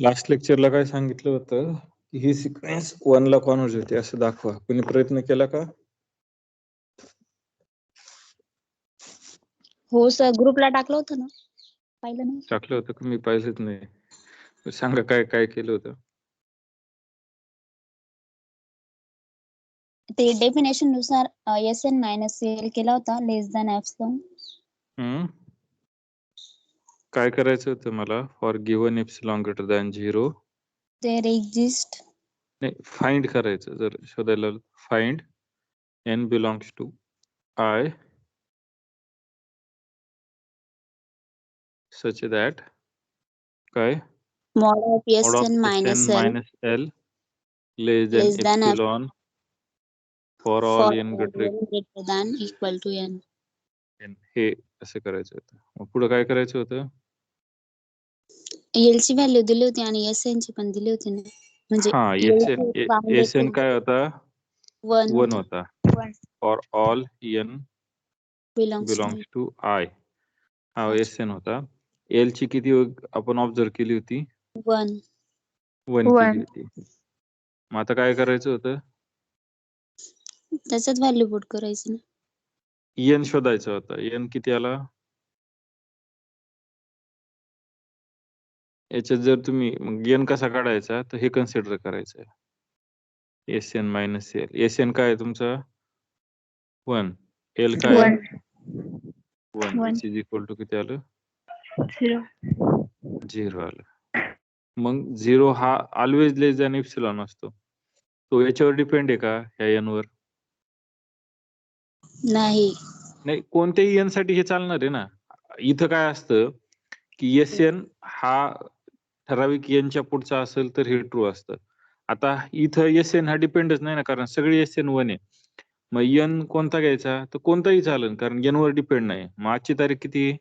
Last लेक्चरला काय सांगितलं होतं की ही सिक्वेन्स 1 ला कॉन्व्हर्ज होते असं दाखवा. कोणी प्रयत्न केला का? हो सर, ग्रुपला टाकलं होतं ना, पाहिलं नाही? टाकलं होतं का? मी पाहिलंच नाही. सांगा काय काय केलं होतं. ते डेफिनेशन नुसार SN मायनस CL केला होता लेस दॅन एप्सिलॉन. काय करायचं होतं मला? For given epsilon greater than 0 there exist नाही, फाइंड करायचं. जर शोधायला find n belongs to I such that काय mod of mod of SN Sn minus L minus L less than less than epsilon for all n greater greater than equal to n. n. हे असं करायचं होतं. मग पुढे काय करायचं होतं? L ची व्हॅल्यू दिली होती आणि SN ची पण दिली होती ना, म्हणजे हा, Sn काय होता? 1 होता. for all n belongs to I. हा Sn होता. L ची किती आपण ऑब्झर्व केली होती? 1 केली होती. मग आता काय करायचं होतं? त्याच्यात व्हॅल्यू पुट करायची ना. n शोधायचा होता. n किती आला? याच्यात जर तुम्ही मग n कसा काढायचा तर हे कन्सिडर करायचं आहे. Sn minus L. Sn काय आहे तुमचा? 1. L काय आहे? 1. which is equal to किती आलं? 0 आलं. मग 0 हा ऑलवेज लेस दॅन एप्सिलॉन असतो. तो याच्यावर डिपेंड आहे का ह्या n वर? नाही. नाही, कोणत्याही n साठी हे चालणार आहे ना. इथं काय असतं की Sn हा ठराविक n च्या पुढचा असेल तर हे ट्रू असतं. आता इथं Sn हा डिपेंडच नाही ना, कारण सगळी Sn 1 आहे. मग n कोणता घ्यायचा? तर कोणताही चालेल, कारण n वर डिपेंड नाही. मग आजची तारीख किती आहे?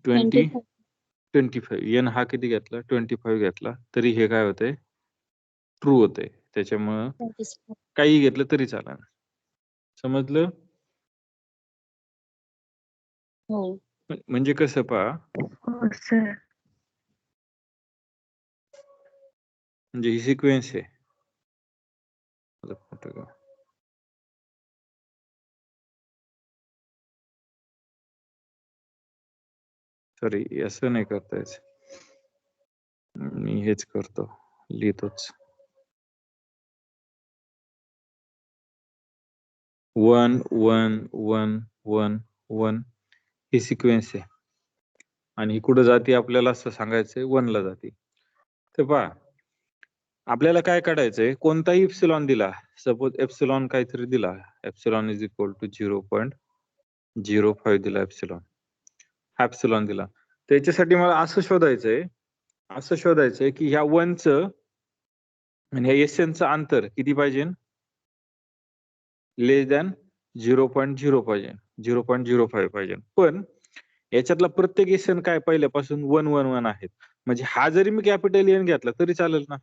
25. n हा किती घेतला? 25 घेतला तरी हे काय होतंय? ट्रू होतंय. त्याच्यामुळं काही घेतलं तरी चालेल. समजलं? हो. म्हणजे कसं पहा, म्हणजे ही सिक्वेन्स आहे. सॉरी, असं नाही करता यायचं. मी हेच करतो, लिहितोच. 1 1 1 1 1 ही सिक्वेन्स आहे आणि ही कुठं जाते आपल्याला असं सांगायचंय 1 ला जाते. तर पहा, आपल्याला काय काढायचंय? कोणताही एप्सिलॉन दिला, सपोज एप्सिलॉन काहीतरी दिला, एप्सिलॉन इज इक्वल टू 0.05 दिला एप्सिलॉन, हा एप्सिलॉन दिला. त्याच्यासाठी मला असं शोधायचंय की ह्या 1 चं आणि ह्या Sn चं अंतर किती पाहिजे? लेस दॅन 0.0 पाहिजे, 0.05 पाहिजे. पण याच्यातला प्रत्येक Sn काय पहिल्यापासून 1 1 1 आहेत. म्हणजे हा जरी मी कॅपिटल N घेतला तरी चालेल ना.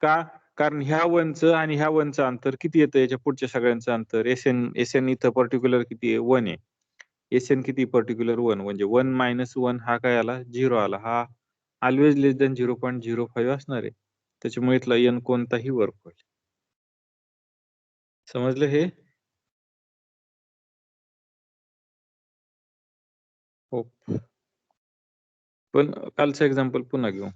का? कारण ह्या 1 चं आणि ह्या 1 चं अंतर किती येतं? याच्या पुढच्या सगळ्यांचं अंतर Sn इथं पर्टिक्युलर किती आहे? 1 आहे. Sn किती? पर्टिक्युलर 1. म्हणजे 1 - 1 हा काय आला? 0 आला. हा ऑलवेज लेस दॅन 0.05 असणार आहे. त्याच्यामुळे इथला n कोणताही वर्क होईल. समजलं हे? हो. पण कालचं एक्झाम्पल पुन्हा घेऊ.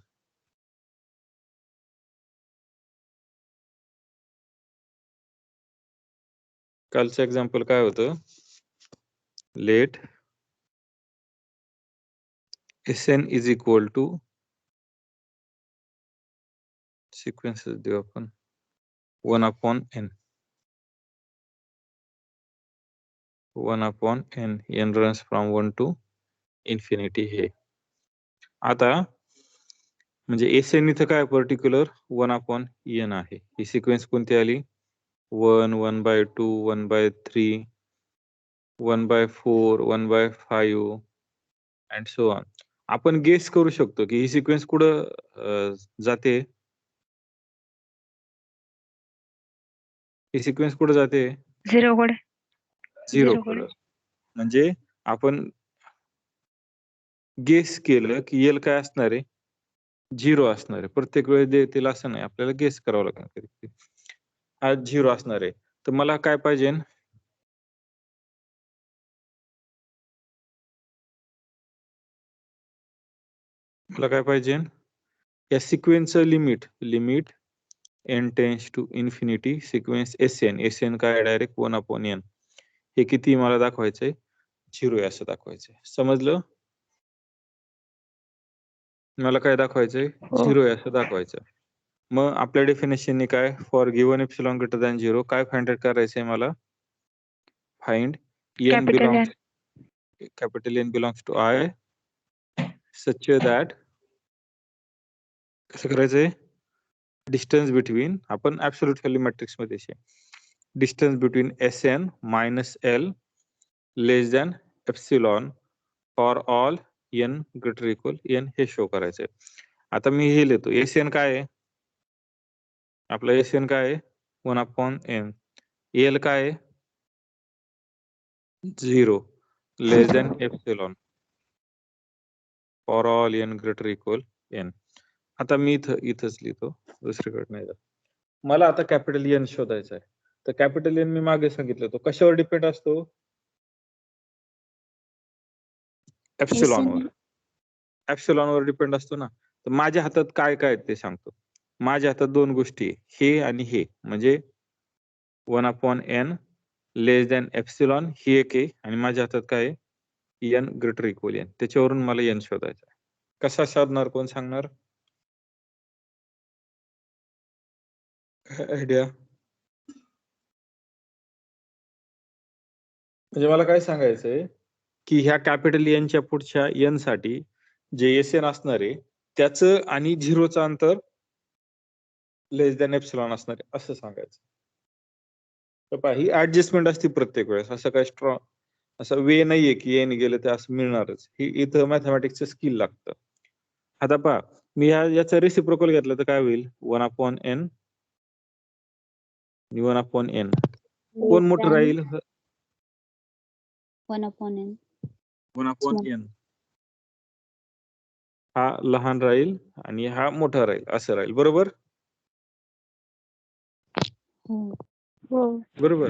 कालचं एक्झाम्पल काय होतं? Let Sn is equal to sequences देऊ आपण 1/n. 1/n. n runs from 1 to infinity हे. आता म्हणजे Sn इथं काय पर्टिक्युलर 1/n आहे. ही सिक्वेन्स कोणती आली? 1 1/2 1/3 1/4 1/5 अँड सो ऑन. आपण गेस करू शकतो की ही सिक्वेन्स कुठं जाते? ही सिक्वेन्स कुठं जाते? 0 कडे. 0 कडे. म्हणजे आपण गेस केलं की एल काय असणार आहे, 0 असणार आहे. प्रत्येक वेळेस देतील असं नाही, आपल्याला गेस करावं लागणार कधी. हा 0 असणार आहे. तर मला काय पाहिजे, मला काय पाहिजे, या सिक्वेन्सचं limit n tends to infinity sequence S N काय डायरेक्ट 1/n. हे किती मला दाखवायचंय, 0 आहे असं दाखवायचंय. समजलं? मला काय दाखवायचंय, 0 आहे असं दाखवायचं. मग आपल्या डेफिनेशनने काय, for given epsilon greater than 0 काय फाइंड आउट करायचंय मला, find n belongs capital N belongs to I such that, कसं करायचंय, डिस्टन्स बिटवीन, आपण ऍब्सोल्यूट व्हॅल्यू मॅट्रिक्स मध्ये distance between Sn minus L less than epsilon for all n greater equal n हे show करायचंय. आता मी हे लिहितो, Sn काय आहे, आपलं Sn काय आहे, 1/n. L काय आहे, 0 less than epsilon for all n greater equal n. आता मी इथंच लिहितो, दुसरीकडे नाही जात. मला आता कॅपिटल N शोधायचा आहे. तर कॅपिटल N मी मागे सांगितलं होतं कशावर डिपेंड असतो, एप्सिलॉनवर. एप्सिलॉनवर डिपेंड असतो ना. तर माझ्या हातात काय काय ते सांगतो. माझ्या हातात दोन गोष्टी आहे, हे आणि हे, म्हणजे 1/n लेस दॅन एप्सिलॉन ही एक आहे, आणि माझ्या हातात काय आहे, n ग्रेटर इक्वल n. त्याच्यावरून मला n शोधायचा आहे. कसा शोधणार, कोण सांगणार, आयडिया? म्हणजे मला काय सांगायचंय की ह्या कॅपिटल N च्या पुढच्या n साठी जे Sn असणार आहे त्याचं आणि 0चं अंतर लेस दॅन एप्सिलॉन असणार आहे असं सांगायचं. तर पहा, ही ऍडजस्टमेंट असते प्रत्येक वेळेस, असं काय स्ट्रॉंग असं वे नाहीये की n गेलं तर असं मिळणारच. ही इथं मॅथमॅटिक्सचं स्किल लागतं. आता पहा, मी याचा रेसिप्रोकल घेतलं तर काय होईल, 1/n 1/n. कोण मोठं राहील, 1/n. 1/n. हा लहान राहील आणि हा मोठा राहील, असं राहील, बरोबर? बरोबर.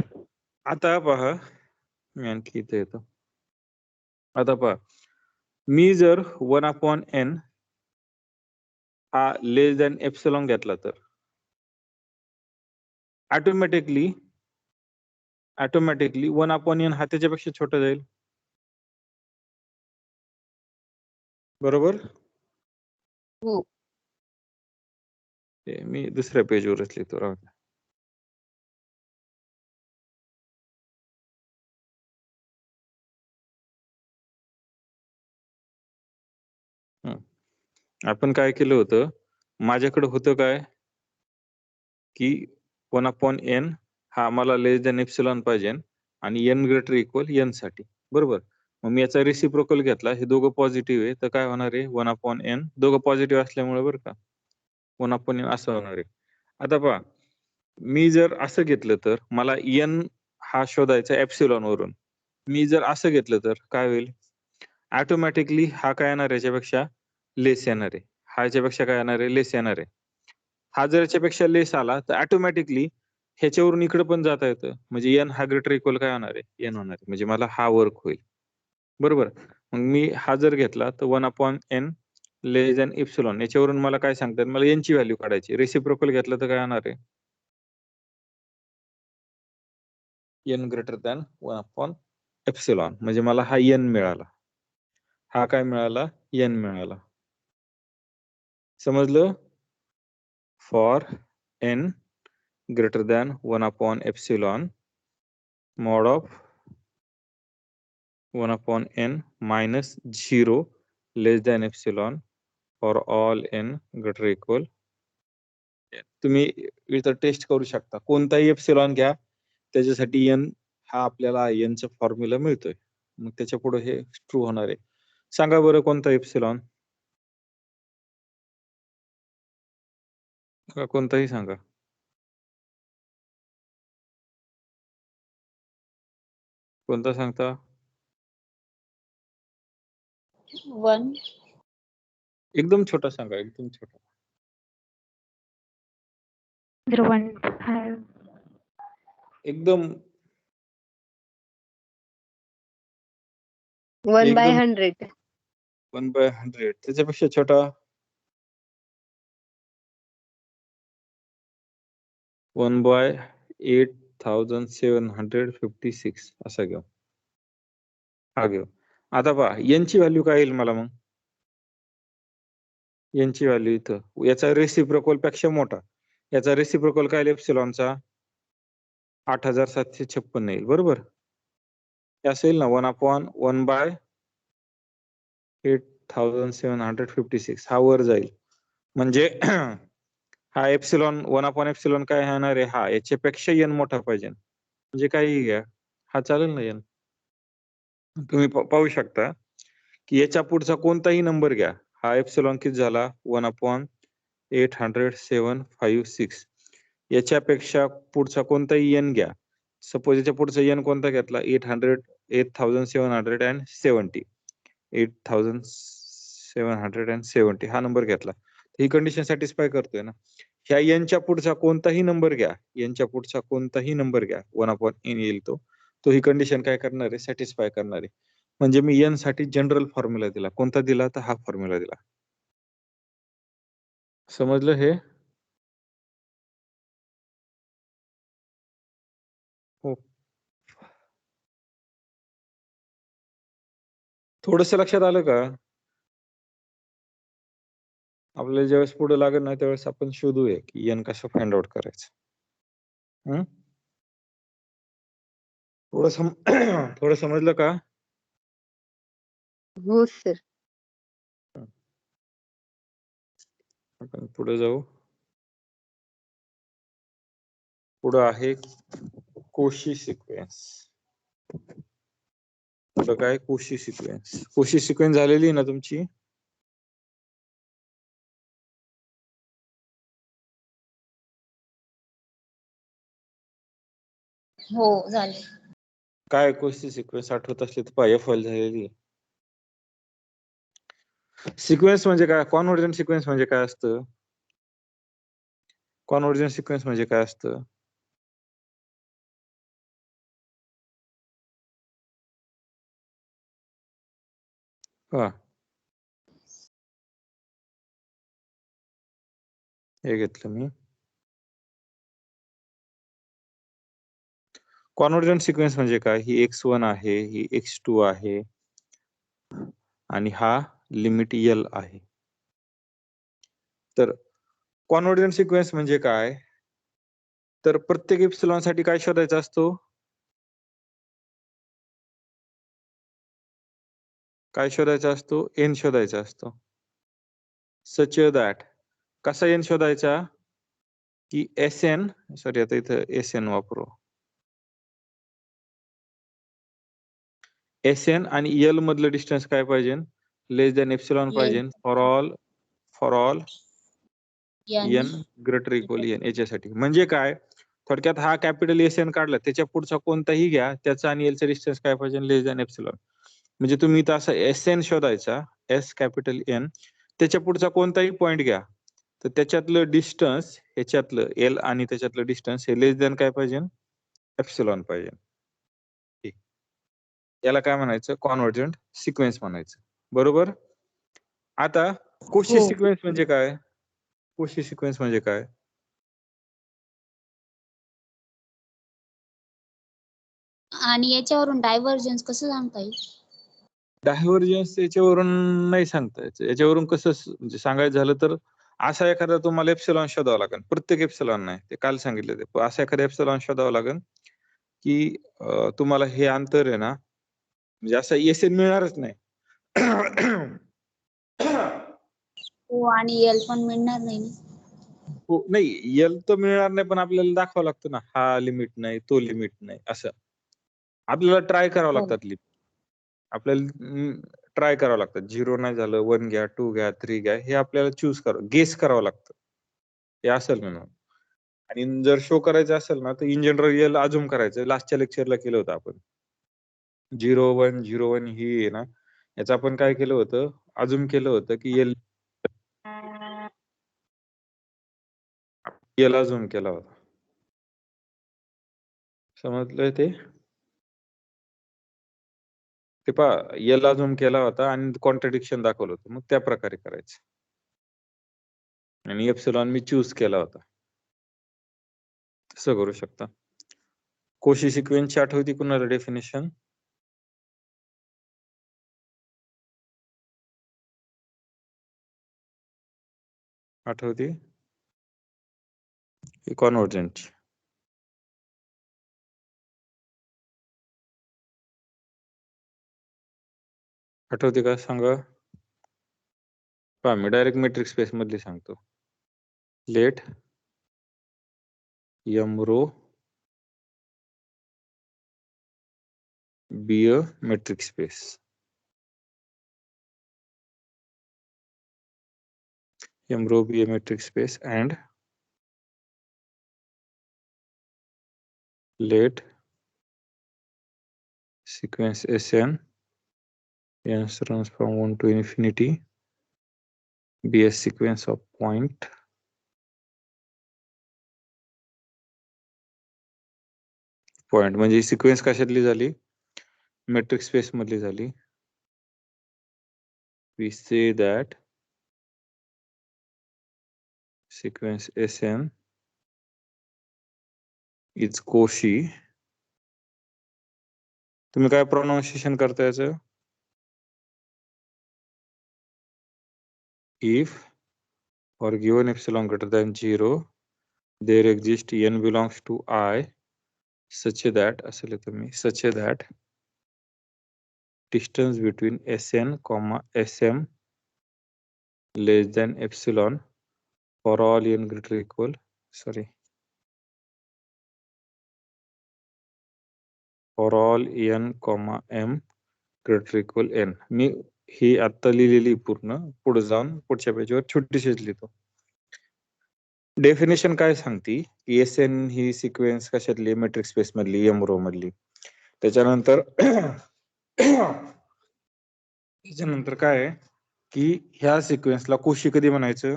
आता पहा, मी आणखी इथे येतो. आता पहा, मी जर 1/n हा लेस दॅन एप्सिलॉन घेतला तर ऑटोमॅटिकली 1/n हा त्याच्यापेक्षा छोटा जाईल, बरोबर? हो. ते मी दुसऱ्या पेजवरच लिहितो, राहू द्या. आपण काय केलं होतं, माझ्याकडे होतं काय की 1/n हा मला लेस दॅन एप्सिलॉन पाहिजे आणि n ग्रेटर इक्वल n साठी, बरोबर? मग मी याचा रेसिप्रोकल घेतला, हे दोघं पॉझिटिव्ह आहे, तर काय होणार आहे, 1/n, दोघं पॉझिटिव्ह असल्यामुळे बरं का, 1/n असं होणार आहे. आता पहा, मी जर असं घेतलं तर मला n हा शोधायचा एप्सिलॉन वरून. मी जर असं घेतलं तर काय होईल, ऑटोमॅटिकली हा काय येणार, याच्यापेक्षा लेस येणार आहे, हा याच्यापेक्षा काय येणार आहे, लेस येणार आहे. हा जर याच्यापेक्षा लेस आला तर ऑटोमॅटिकली ह्याच्यावरून इकडे पण जाता येतं, म्हणजे n हा ग्रेटर इक्वल काय होणार आहे, n होणार आहे, म्हणजे मला हा वर्क होईल, बरोबर? मग मी हा जर घेतला तर 1/n लेस दॅन एप्सिलॉन, याच्यावरून मला काय सांगतात, मला n ची व्हॅल्यू काढायची. रेसिप्रोकल घेतलं तर काय होणार आहे, n ग्रेटर दॅन 1/एप्सिलॉन, म्हणजे मला हा n मिळाला, हा काय मिळाला, n मिळाला. समजलं? For n greater than 1/epsilon mod of 1/n minus 0 less than epsilon for all n greater equal. तुम्ही इथं टेस्ट करू शकता, कोणताही एप्सिलॉन घ्या, त्याच्यासाठी n हा आपल्याला n चा फॉर्म्युला मिळतोय, मग त्याच्या पुढे हे ट्रू होणार आहे. सांगा बरं कोणता एप्सिलॉन, कोणताही सांगा. कोणता सांगता, 1. एकदम छोटा सांगा, एकदम छोटा. 0.5. एकदम 1/100. 1/100. त्याच्यापेक्षा छोटा 1/8756 असा घेऊ. हा घेऊ. आता पहा यांची व्हॅल्यू काय येईल मला मग? यांची व्हॅल्यू इथं याचा रेसिप्रोकल पेक्षा मोठा. याचा रेसिप्रोकल काय येईल एप्सिलॉनचा? 8756 येईल, बरोबर? हे असेल ना 1/8756. हा वर जाईल. म्हणजे हा एप्सिलॉन 1/एप्सिलॉन काय येणार आहे? हा याच्यापेक्षा n मोठा पाहिजे. म्हणजे काही घ्या, हा चालेल ना n. तुम्ही पाहू शकता की याच्या पुढचा कोणताही नंबर घ्या, हा एप्सिलॉन किती झाला? 1/8756. याच्यापेक्षा पुढचा कोणताही n घ्या. सपोज याच्या पुढचा n कोणता घेतला? 8770. 8770 हा नंबर घेतला. ही कंडिशन सॅटिस्फाय करतोय ना. ह्या n च्या पुढचा कोणताही नंबर घ्या, n च्या पुढचा कोणताही नंबर घ्या, 1/n येईल तो ही कंडिशन काय करणार आहे? सॅटिस्फाय करणार आहे. म्हणजे मी n साठी जनरल फॉर्म्युला दिला. कोणता दिला? तर हा फॉर्म्युला दिला. समजलं हे? हो. थोडस लक्षात आलं का? आपल्याला ज्यावेळेस पुढे लागेल ना त्यावेळेस आपण शोधूया की n कसं फाइंड आउट करायचं. थोडं समजलं का? हो सर. आपण पुढे जाऊ. पुढे आहे कोशी सिक्वेन्स. पुढे काय? कोशी सिक्वेन्स. कोशी सिक्वेन्स झालेली ना तुमची? हो झाले. काय कोशी सिक्वेन्स आठवत असले तर पहा, FL झालेली. सिक्वेन्स म्हणजे काय? कॉन्व्हर्जंट सिक्वेन्स म्हणजे काय असतं? कॉन्व्हर्जंट सिक्वेन्स म्हणजे काय असतं? हा, हे घेतलं मी. कॉन्व्हर्जंट सिक्वेन्स म्हणजे काय? ही x1 आहे, ही x2 आहे आणि हा लिमिट L आहे. तर कॉन्व्हर्जंट सिक्वेन्स म्हणजे काय? तर प्रत्येक एप्सिलॉन साठी काय शोधायचा असतो? काय शोधायचा असतो? n शोधायचा असतो. सच दॅट कसा n शोधायचा? की SN, सॉरी आता इथं SN वापरू. SN आणि L मधलं डिस्टन्स काय पाहिजे? लेस दॅन एप्सिलॉन पाहिजे for all n greater equal n याच्यासाठी. म्हणजे काय? थोडक्यात हा कॅपिटल SN काढला, त्याच्या पुढचा कोणताही घ्या, त्याचा आणि L चा डिस्टन्स काय पाहिजे? Less than epsilon. म्हणजे तुम्ही इथं असं SN शोधायचा, S कॅपिटल N, त्याच्या पुढचा कोणताही पॉइंट घ्या, तर त्याच्यातलं डिस्टन्स, ह्याच्यातलं L आणि त्याच्यातलं डिस्टन्स हे लेस दॅन काय पाहिजे? एप्सिलॉन पाहिजे. याला काय म्हणायचं? कॉन्व्हर्जंट सिक्वेन्स म्हणायचं, बरोबर? आता कोशी सिक्वेन्स म्हणजे काय? कोशी सिक्वेन्स म्हणजे काय? आणि याच्यावरून डायव्हर्जन्स कसं सांगता येईल? डायव्हर्जन्स याच्यावरून नाही सांगता यायचं. याच्यावरून कसं म्हणजे सांगायचं झालं तर असा एखादा तुम्हाला एप्सिलॉन शोधावा लागेल. प्रत्येक एप्सिलॉन नाही, ते काल सांगितलं ते. असा एखादा एप्सिलॉन शोधावा लागेल की तुम्हाला हे अंतर आहे ना, म्हणजे असं SN मिळणारच नाही. हो, आणि L पण मिळणार नाही ना. हो, नाही L तर मिळणार नाही, पण आपल्याला दाखवावं लागतं ना, हा लिमिट नाही, तो लिमिट नाही, असं आपल्याला ट्राय करावं लागतात लिमिट. आपल्याला ट्राय करावं लागतं. 0 नाही झालं, 1 घ्या, 2 घ्या, 3 घ्या, हे आपल्याला चूज गेस करावं लागतं. हे असेल म्हणून. आणि जर शो करायचं असेल ना, तर इन जनरल अजूम करायचं. लास्टच्या लेक्चरला केलं होतं आपण. 0 1 0 1 ही आहे ना, याचं आपण काय केलं होतं, अजून केलं होतं की एल याला झूम केला होता. समजलंय ते? ते पहा याला झूम केला होता आणि कॉन्ट्रडिक्शन दाखवलं होतं, मग त्या प्रकारे करायचं. आणि एप्सिलॉन मी चूज केला होता, तसं करू शकता. कोशी सिक्वेन्सची आठवती कुणाला डेफिनेशन? आठवती? कॉन्व्हर्जंट. आठवते का सांगा? पहा मी डायरेक्ट मेट्रिक स्पेस मधली सांगतो. Let M rho be a metric space. M row be a metric space and let sequence Sn n runs from 1 to infinity be a sequence of point म्हणजे sequence कशातली झाली? Metric space मधली झाली. We say that sequence Sn is Cauchy. तुम्ही काय pronunciation करता याचं? If for given epsilon greater than 0 there exists n belongs to I such that असेल तुम्ही such that distance between Sn comma Sm less than epsilon for all n greater equal for all n comma m greater equal n. मी ही आता लिहिलेली पूर्ण पुढे जाऊन पुढच्या पेजवर छोटीशीच लिहितो. डेफिनेशन काय सांगती की एन ही सिक्वेन्स कशातली? मेट्रिक स्पेस मधली, एम रो मधली. त्याच्यानंतर काय आहे की ह्या सिक्वेन्सला कोशी कधी म्हणायचं?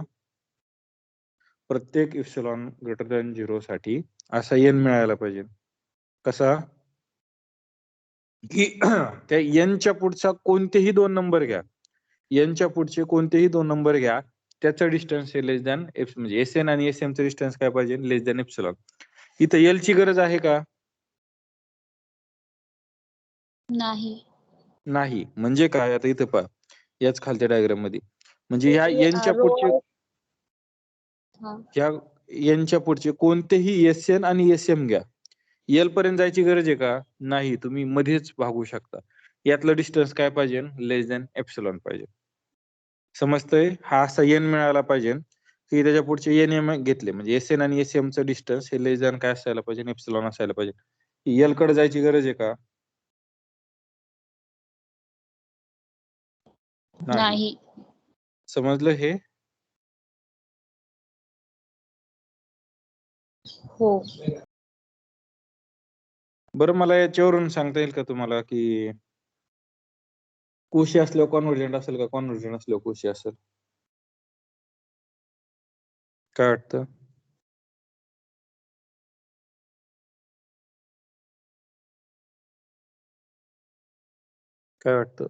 प्रत्येक इप्सिलॉन ग्रेटर दॅन 0 साठी असा एन मिळायला पाहिजे. कसा? की त्या एनच्या पुढचा कोणतेही 2 नंबर घ्या, एनच्या पुढचे कोणतेही 2 नंबर घ्या, त्याचा डिस्टन्स हे लेस दॅन एफ, म्हणजे एस एन आणि एस एम चा डिस्टन्स काय पाहिजे? Less than epsilon. इथं एल ची गरज आहे का? नाही. म्हणजे काय? आता इथं पहा याच खालच्या डायग्राम मध्ये, म्हणजे ह्या एनच्या पुढचे ह्या एनच्या पुढचे कोणतेही एस एन आणि एस एम घ्या, एल पर्यंत जायची गरज आहे का? नाही. तुम्ही मध्येच भागू शकता. यातलं डिस्टन्स काय पाहिजे? लेस दॅन एप्सिलॉन पाहिजे. समजतंय? हा असा एन मिळाला पाहिजे की त्याच्या पुढचे एन एम घेतले, म्हणजे एस एन आणि एस एम चं डिस्टन्स हे लेस दॅन काय असायला पाहिजे? एप्सिलॉन असायला पाहिजे. एल कडे जायची गरज आहे का? नाही. समजलं हे? हो. बरं मला याच्यावरून सांगता येईल का तुम्हाला की कोशी असल्यावर कॉन्व्हर्जंट असेल का, कॉन्व्हर्जंट असल्यावर कोशी असेल? काय वाटतं? काय वाटतं?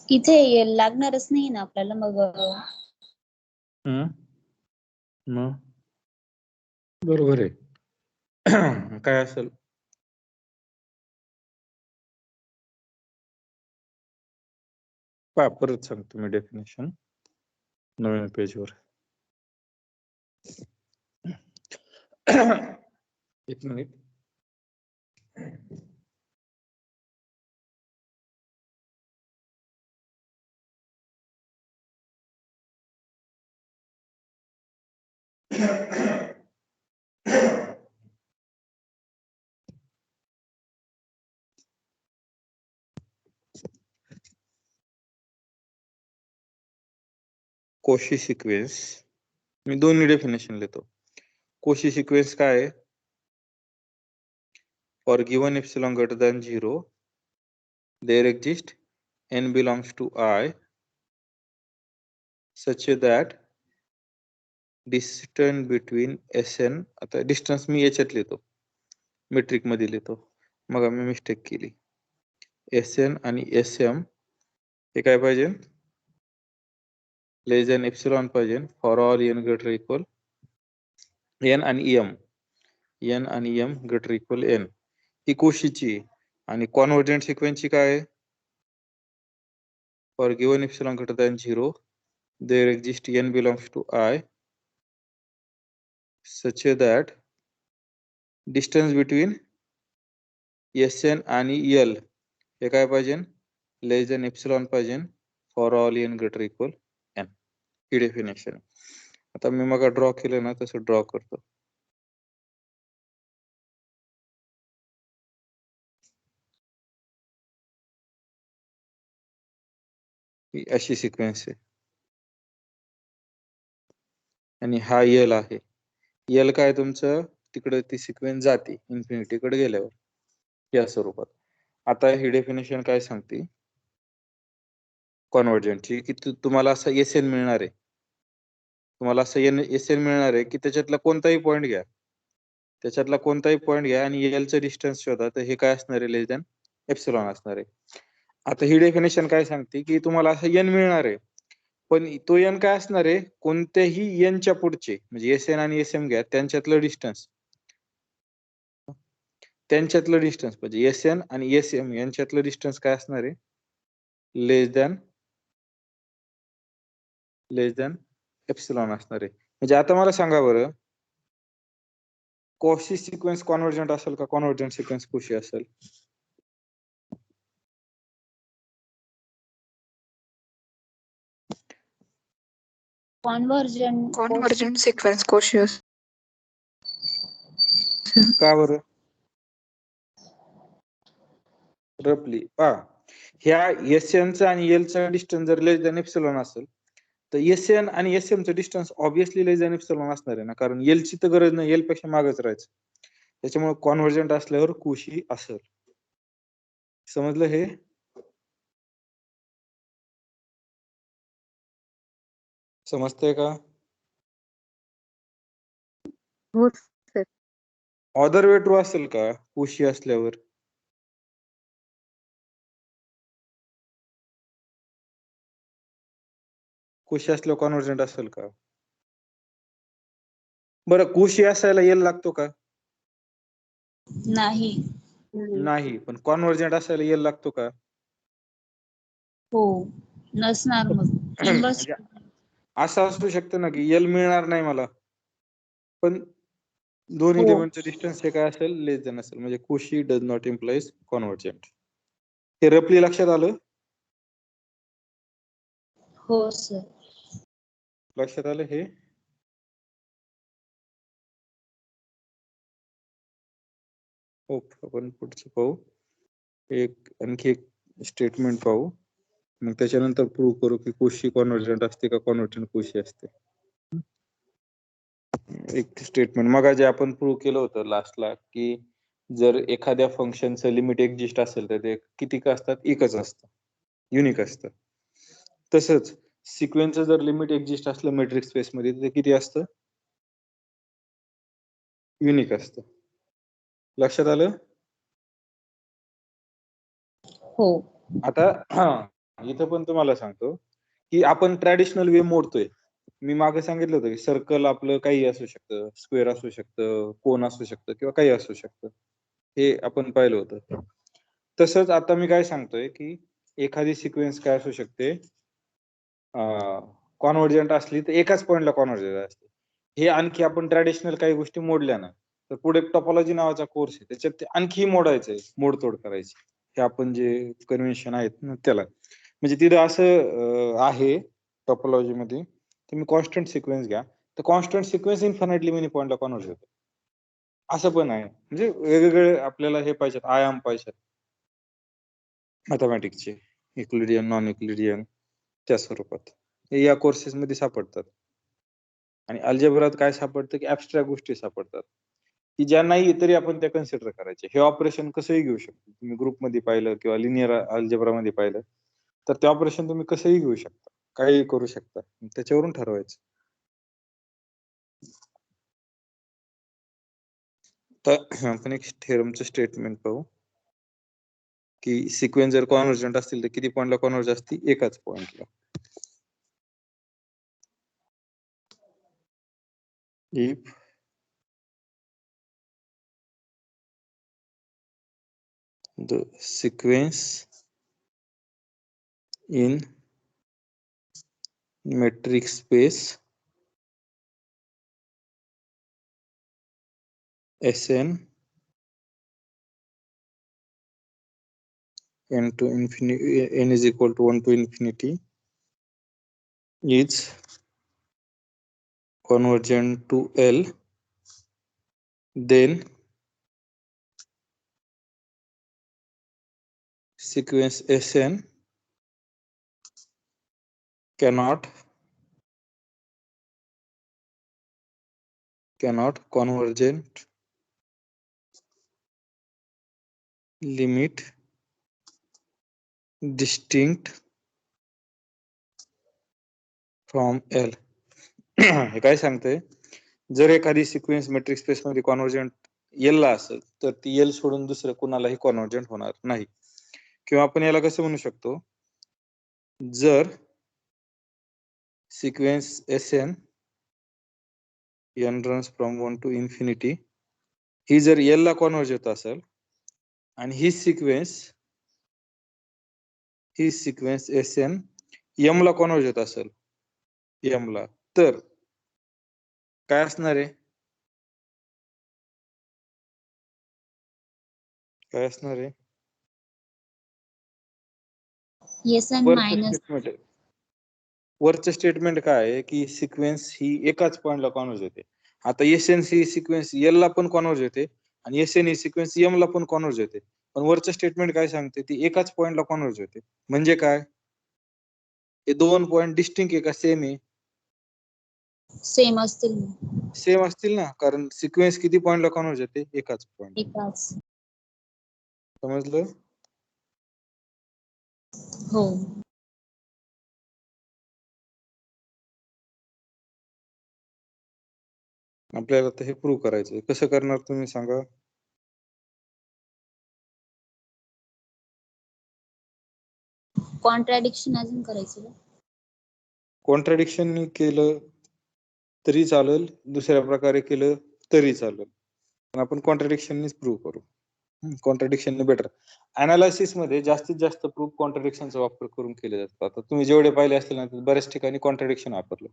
इथे एल लागणारच नाही ना आपल्याला, मग मग बरोबर आहे. काय असेल? पहा परत सांगतो मी डेफिनेशन नवीन पेजवर. एक मिनिट. कोशी सिक्वेन्स मी दोन्ही डेफिनेशन लिहितो. कोशी सिक्वेन्स काय आहे? for given epsilon greater than 0, there exists n belongs to I such that distance between Sn, आता डिस्टन्स मी याच्यात लिहितो, मेट्रिक मध्ये लिहितो, मग आम्ही मिस्टेक केली. Sn आणि Sm हे काय पाहिजे, लेस दॅन एप्सिलॉन पाहिजे for all n greater equal n आणि m ग्रेटर इक्वल n. ही कोशीची आणि कॉन्व्हर्जंट सिक्वेन्सची काय आहे, for given epsilon greater than 0 there exist n belongs to I such that distance between Sn आणि L हे काय पाहिजे, लेस दॅन एप्सिलॉन पाहिजे for all n greater equal n. ही डेफिनेशन. आता मी मग ड्रॉ केलं ना तसं ड्रॉ करतो. ही अशी सिक्वेन्स आहे आणि हा L आहे. L काय तुमचं, तिकडे ती सिक्वेन्स जाते इन्फिनिटी कडे गेल्यावर या स्वरूपात. आता ही डेफिनेशन काय सांगते कॉन्व्हर्जंटची, की तुम्हाला असं Sn मिळणार आहे, तुम्हाला असं Sn मिळणार आहे की त्याच्यातला कोणताही पॉइंट घ्या, त्याच्यातला कोणताही पॉइंट घ्या आणि L चं डिस्टन्स शोधा, तर हे काय असणार आहे, लेस दॅन एप्सिलॉन असणार आहे. आता ही डेफिनेशन काय सांगते की तुम्हाला असं n मिळणार आहे, पण तो n काय असणार आहे, कोणत्याही n च्या पुढचे म्हणजे Sn आणि Sm घ्या त्यांच्यातलं डिस्टन्स म्हणजे Sn आणि Sm यांच्यातलं डिस्टन्स काय असणार आहे, लेस दॅन एप्सिलॉन असणार आहे. म्हणजे आता मला सांगा बरं, कॉशी सिक्वेन्स कॉन्व्हर्जंट असेल का कॉन्व्हर्जंट सिक्वेन्स कॉशी असेल? Convergent sequence cautious. का बरं? रफली पहा, ह्या Sn चा आणि L चा डिस्टन्स जर लेस दॅन एप्सिलॉन असेल तर Sn आणि Sm चं डिस्टन्स ऑब्विसली लेस दॅन एप्सिलॉन असणार आहे ना, कारण L ची तर गरज नाही, L पेक्षा मागच राहायचं. त्याच्यामुळे कॉन्व्हर्जंट असल्यावर कोशी असेल. समजलं हे? समजतंय का? हो सर. ऑदर वे ट्रू असेल का कोशी असल्यावर? कोशी असल्यावर कॉन्व्हर्जंट असेल का? बरं, कोशी असायला L लागतो का? नाही. पण कॉन्व्हर्जंट असायला L लागतो का? हो, नसणार मग इन्व्हर्स. म्हणजे असं असू शकतं ना की L मिळणार नाही मला, पण दोन हो. एलिमेंटचं डिस्टन्स हे काय असेल, लेस दॅन असेल, म्हणजे कोशी डज नॉट इम्प्लाइज कॉन्व्हर्जंट. हे रफली लक्षात आलं? हो सर. लक्षात आलं हे? हो, आपण पुढचं पाहू. आणखी एक स्टेटमेंट पाहू, मग त्याच्यानंतर प्रूव्ह करू की कोशी कॉन्व्हर्जंट असते का कॉन्व्हर्जंट कोशी असते. एक स्टेटमेंट मग जे आपण प्रूव्ह केलं होतं लास्टला, की जर एखाद्या फंक्शनचं लिमिट एक्झिस्ट असेल तर ते किती का असतात, एकच असतं, युनिक असतं. तसंच सिक्वेन्सचं जर लिमिट एक्झिस्ट असलं मॅट्रिक्स स्पेस मध्ये तर ते किती असतं, युनिक असतं. लक्षात आलं? हो. आता इथं पण तुम्हाला सांगतो की आपण ट्रॅडिशनल वे मोडतोय. मी मागे सांगितलं होतं की सर्कल आपलं काही असू शकतं, स्क्वेअर असू शकतं, कोन असू शकतं किंवा काही असू शकतं, हे आपण पाहिलं होतं. तसंच आता मी काय सांगतोय की एखादी सिक्वेन्स काय असू शकते, कॉन्व्हर्जंट असली तर एकाच पॉइंटला कॉन्व्हर्जंट असते. हे आणखी आपण ट्रॅडिशनल काही गोष्टी मोडल्या ना, तर पुढे टॉपोलॉजी नावाचा कोर्स आहे, त्याच्यात ते आणखी मोडायचंय, मोडतोड करायची. हे आपण जे कन्व्हेन्शन आहेत ना त्याला, म्हणजे तिथं असं आहे टॉपोलॉजी मध्ये, तुम्ही कॉन्स्टंट सिक्वेन्स घ्या तर कॉन्स्टंट सिक्वेन्स इन्फिनिटली मेनी पॉइंटला कॉन्व्हर्ज होतो. असं पण आहे, म्हणजे वेगवेगळे आपल्याला हे पाहिजेत, आयाम पाहिजेत मॅथमॅटिक्सचे, युक्लिडियन, नॉन युक्लिडियन, त्या स्वरूपात हे या कोर्सेस मध्ये सापडतात. आणि अल्जेब्रात काय सापडतं की ऍब्स्ट्रॅक्ट गोष्टी सापडतात, की ज्या नाही तरी आपण त्या कन्सिडर करायचे. हे ऑपरेशन कसंही घेऊ शकतो. तुम्ही ग्रुपमध्ये पाहिलं किंवा लिनियर अल्जेब्रा मध्ये पाहिलं तर ते ऑपरेशन तुम्ही कसंही घेऊ शकता, काहीही करू शकता, त्याच्यावरून ठरवायचं. तर आपण एक थेरमचं स्टेटमेंट पाहू की सिक्वेन्स जर कॉन्व्हर्जंट असतील तर किती पॉइंटला कॉन्व्हर्ज असते? एकाच पॉइंटला. If the sequence in metric space Sn n to infinity, n is equal to 1 to infinity, is convergent to L, then sequence Sn cannot convergent limit distinct from L. हे काय सांगतंय? जर एखादी सिक्वेन्स मेट्रिक स्पेस मध्ये convergent L ला असेल तर ती एल सोडून दुसरं कुणालाही कॉन्व्हर्जंट होणार नाही. किंवा आपण याला कसं म्हणू शकतो? जर sequence Sn n runs from 1 to infinity ही जर एल ला कॉन्व्हर्ज होत असेल आणि ही सिक्वेन्स Sn m ला कॉन्व्हर्ज होत असेल m ला, तर काय असणार आहे? काय असणार आहे? Sn मायनस वरचं स्टेटमेंट काय आहे की सिक्वेन्स ही एकाच पॉइंटला कॉन्व्हर्ज होते. आता Sn ही सिक्वेन्स एल ला पण कॉन्व्हर्ज होते आणि Sn ही सिक्वेन्स m ला पण कॉन्व्हर्ज होते. पण वरचं स्टेटमेंट काय सांगते? ती एकाच पॉइंटला कॉन्व्हर्ज होते. म्हणजे काय? हे दोन पॉइंट डिस्टिंक्ट आहे का सेम आहे? सेम असतील. सेम असतील ना, कारण सिक्वेन्स किती पॉइंटला कॉन्व्हर्ज होते? एकाच पॉइंट. एकाच. समजलं? हो. आपल्याला आता हे प्रूव्ह करायचंय. कसं करणार तुम्ही सांगा? कॉन्ट्रॅडिक्शन अजून करायचं का? कॉन्ट्रॅडिक्शन केलं तरी चालेल, दुसऱ्या प्रकारे केलं तरी चालेल, पण आपण कॉन्ट्रॅडिक्शननीच प्रूव्ह करू. कॉन्ट्रॅडिक्शन बेटर. अनालिसिस मध्ये जास्तीत जास्त प्रूफ कॉन्ट्रॅडिक्शनचा वापर करून केले जातात. आता तुम्ही जेवढे पाहिले असतील ना, बऱ्याच ठिकाणी कॉन्ट्रॅडिक्शन वापरलं.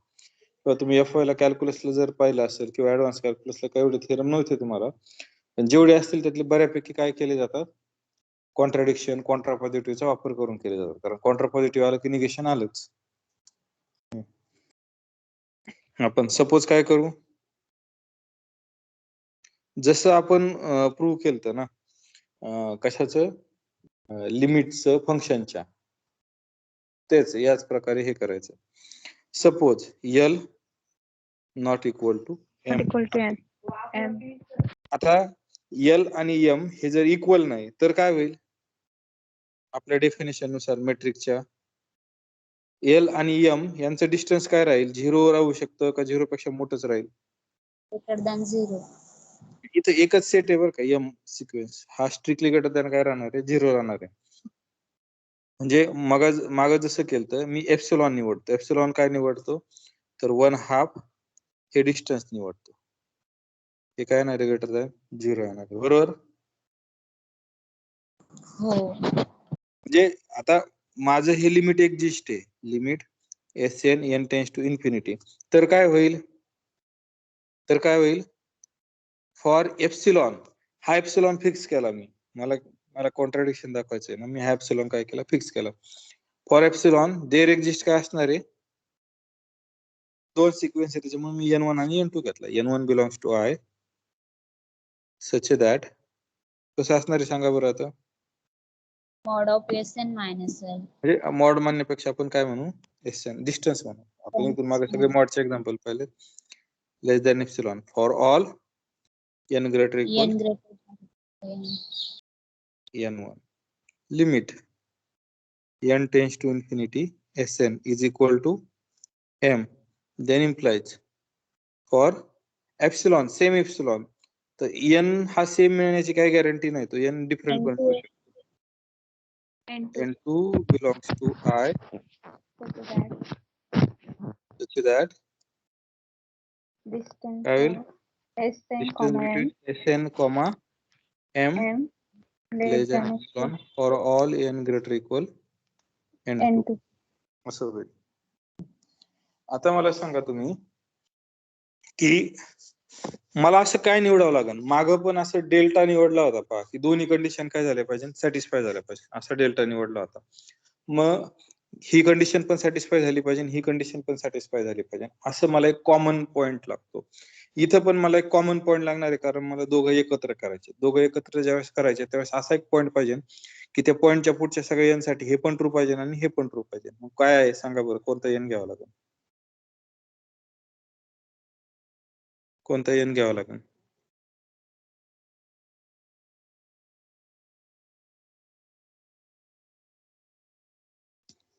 किंवा तुम्ही FY ला कॅल्क्युलसला जर पाहिलं असेल किंवा ऍडव्हान्स कॅल्क्युलसला काही एवढे थेरम नव्हते तुम्हाला, पण जेवढे असतील त्यातले बऱ्यापैकी काय केले जातात? कॉन्ट्रॅडिक्शन, कॉन्ट्रापॉझिटिव्हचा वापर करून केले जातात. कारण कॉन्ट्रापॉझिटिव्ह आलं की निगेशन आलंच. आपण सपोज काय करू? जसं आपण प्रूव्ह केलं ना कशाचं? लिमिटचं फंक्शनच्या, तेच याच प्रकारे हे करायचं. Suppose L not equal to M. आता L आणि M हे जर इक्वल नाही तर काय होईल? आपल्या डेफिनेशन नुसार मॅट्रिक्सच्या L आणि M यांचं डिस्टन्स काय राहील? 0 राहू शकतं का 0 पेक्षा मोठंच राहील? Greater than 0. इथं एकच सेट आहे बरं का, M सिक्वेन्स हा स्ट्रिक्टली ग्रेटर दॅन काय राहणार आहे? 0 राहणार आहे. म्हणजे माग जसं केलं तर मी एप्सिलॉन निवडतो. एप्सिलॉन काय निवडतो? तर 1/2 हे डिस्टन्स निवडतो. हे काय नाही ग्रेटर दॅन 0 येणार आहे. बरोबर? हो. म्हणजे आता माझं हे लिमिट एक्झिस्ट आहे, limit Sn n tends to infinity. तर काय होईल? फॉर एप्सिलॉन, हा एप्सिलॉन फिक्स केला मी. मला कॉन्ट्रॅडिक्शन दाखवायचंय ना, मी हा एप्सिलॉन काय केला? फिक्स केला. फॉर एप्सिलॉन देअर एक्झिस्ट काय असणार आहे? दोन सिक्वेन्स आहे, त्याच्यामुळे मी n1 आणि n2 घेतला. n1 belongs to I such that कसं असणार आहे सांगा बरं आता? Mod of Sn minus L. म्हणजे मॉड म्हणण्यापेक्षा आपण काय म्हणू? Sn डिस्टन्स म्हणू. आपण इथून मागे सगळे मॉडचे एक्झाम्पल पाहिले. Less than epsilon for all n greater equal n greater than n1. Limit n tends to infinity Sn is equal to m, then implies for epsilon same epsilon, तर n हा same मिळण्याची काही guarantee नाही, तो n different पण होऊ शकतो. n2 belongs to I such that Distance काय होईल Sn, distance m, between Sn, m m less less than than epsilon for all n greater equal n2 n2. असं होईल. आता मला सांगा तुम्ही की मला असं काय निवडावं लागेल, मागं पण असं डेल्टा निवडला होता पहा, की दोन्ही कंडिशन काय झाल्या पाहिजे, सॅटिस्फाय झाल्या पाहिजे, असा डेल्टा निवडला होता. मग ही कंडिशन पण सॅटिस्फाय झाली पाहिजे, ही कंडिशन पण सॅटिस्फाय झाली पाहिजे, असं मला एक कॉमन पॉइंट लागतो. इथं पण मला एक कॉमन पॉइंट लागणार आहे, कारण मला दोघं एकत्र करायचे. दोघं एकत्र ज्यावेळेस करायचे त्यावेळेस असा एक पॉइंट पाहिजे की त्या पॉइंटच्या पुढच्या सगळ्या n साठी हे पण ट्रू पाहिजे आणि हे पण ट्रू पाहिजे. मग काय आहे सांगा बरं, कोणता n घ्यावा लागेल, कोणता n घ्यावा लागेल?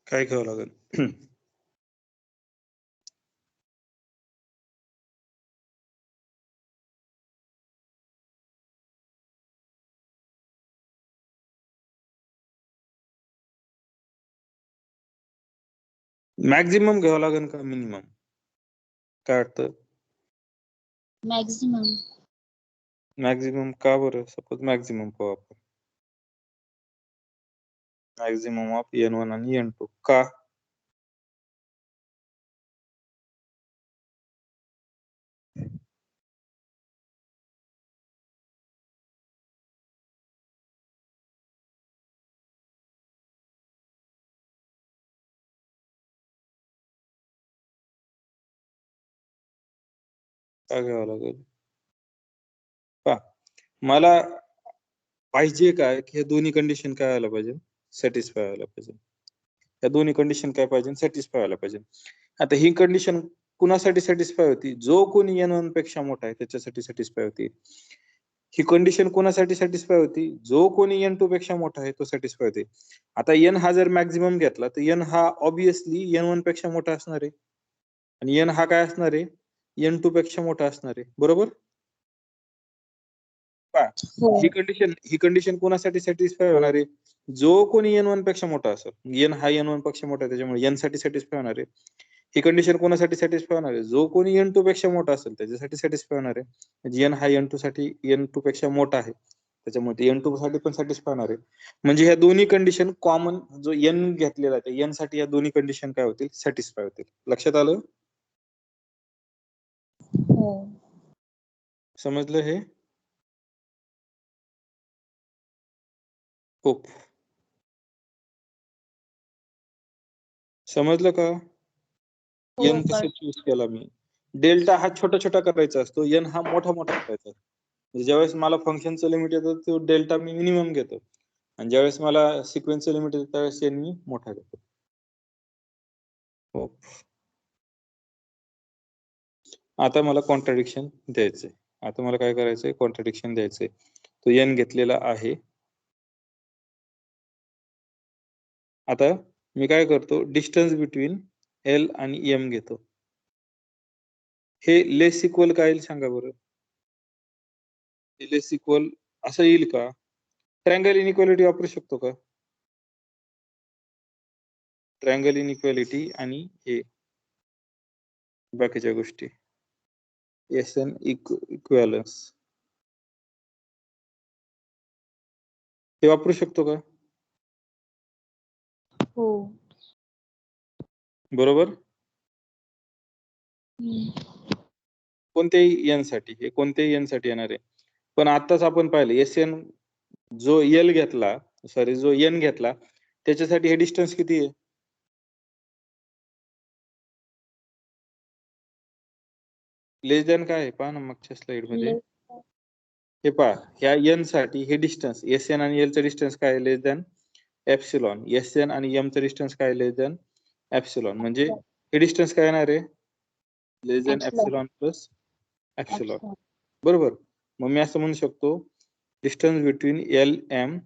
काय घ्यावं लागेल? मॅक्झिमम घ्यावं लागेल का मिनिमम, काय वाटतं? मॅक्झिमम. मॅक्झिमम का बरं? सपोज मॅक्झिमम पाहू आपण, मॅक्झिमम ऑफ n1 आणि n2 का? काय घ्यावं लागेल? मला पाहिजे काय की हे दोन्ही कंडिशन काय व्हायला पाहिजे, सॅटिस्फाय व्हायला पाहिजे. या दोन्ही कंडिशन काय पाहिजे, सॅटिस्फाय व्हायला पाहिजे. आता ही कंडिशन कुणासाठी सॅटिस्फाय होती, जो कोणी n1 पेक्षा मोठा आहे त्याच्यासाठी सॅटिस्फाय होती. ही कंडिशन कोणासाठी सॅटिस्फाय होती, जो कोणी n2 पेक्षा मोठा आहे तो सॅटिस्फाय होते. आता n हा जर मॅक्झिमम घेतला तर n हा ऑब्विसली n1 पेक्षा मोठा असणार आहे आणि n हा काय असणार आहे, n2 पेक्षा मोठा असणार आहे, बरोबर? हो. ही कंडिशन कोणासाठी सॅटिस्फाय होणार आहे, जो कोणी n1 पेक्षा मोठा असेल. n हा n1 पेक्षा मोठा आहे त्याच्यामुळे n साठी सॅटिस्फाय होणार आहे. ही कंडिशन कोणासाठी सॅटिस्फाय होणार आहे, जो कोणी n2 पेक्षा मोठा असेल त्याच्यासाठी सॅटिस्फाय होणार आहे. म्हणजे n हा n2 साठी n2 पेक्षा मोठा आहे त्याच्यामुळे n2 साठी पण सॅटिस्फाय होणार आहे. म्हणजे ह्या दोन्ही कंडिशन कॉमन जो n घेतलेला आहे n साठी या दोन्ही कंडिशन काय होतील, सॅटिस्फाय होतील. लक्षात आलं? हो. समजलं हे? खूप समजलं का? हो, n कसं चूज केला मी, डेल्टा हा छोटा छोटा करायचा असतो, n हा मोठा मोठा करायचा. म्हणजे ज्यावेळेस मला फंक्शनचं लिमिट येतं तो डेल्टा मी मिनिमम घेतो आणि ज्यावेळेस मला सिक्वेन्सचं लिमिट येतं त्यावेळेस n मी मोठा घेतो. हो. आता मला कॉन्ट्राडिक्शन द्यायचंय. आता मला काय करायचंय, कॉन्ट्राडिक्शन द्यायचंय. तो n घेतलेला आहे. आता मी काय करतो, डिस्टन्स बिटवीन L आणि M घेतो. हे लेस इक्वल काय येईल सांगा बरं? लेस इक्वल असं येईल का? ट्रायंगल इनइक्वालिटी वापरू शकतो का? ट्रायंगल इनइक्वालिटी आणि हे बाकीच्या गोष्टी Sn इक्विव्हॅलन्स हे वापरू शकतो का? हो. बरोबर? कोणत्याही n साठी, हे कोणत्याही n साठी येणार आहे. पण आताच आपण पाहिलं Sn जो L घेतला, सॉरी जो n घेतला त्याच्यासाठी हे डिस्टन्स किती आहे? लेस दॅन काय आहे पहा ना मागच्या स्लाइड मध्ये. हे पहा, ह्या n साठी हे डिस्टन्स Sn आणि L चं डिस्टन्स काय आहे, लेस दॅन एप्सिलॉन. Sn आणि m चं डिस्टन्स काय आहे, लेस दॅन एप्सिलॉन. म्हणजे हे डिस्टन्स काय येणार आहे, less than epsilon plus epsilon. बरोबर? मग मी असं म्हणू शकतो डिस्टन्स बिटवीन एल एम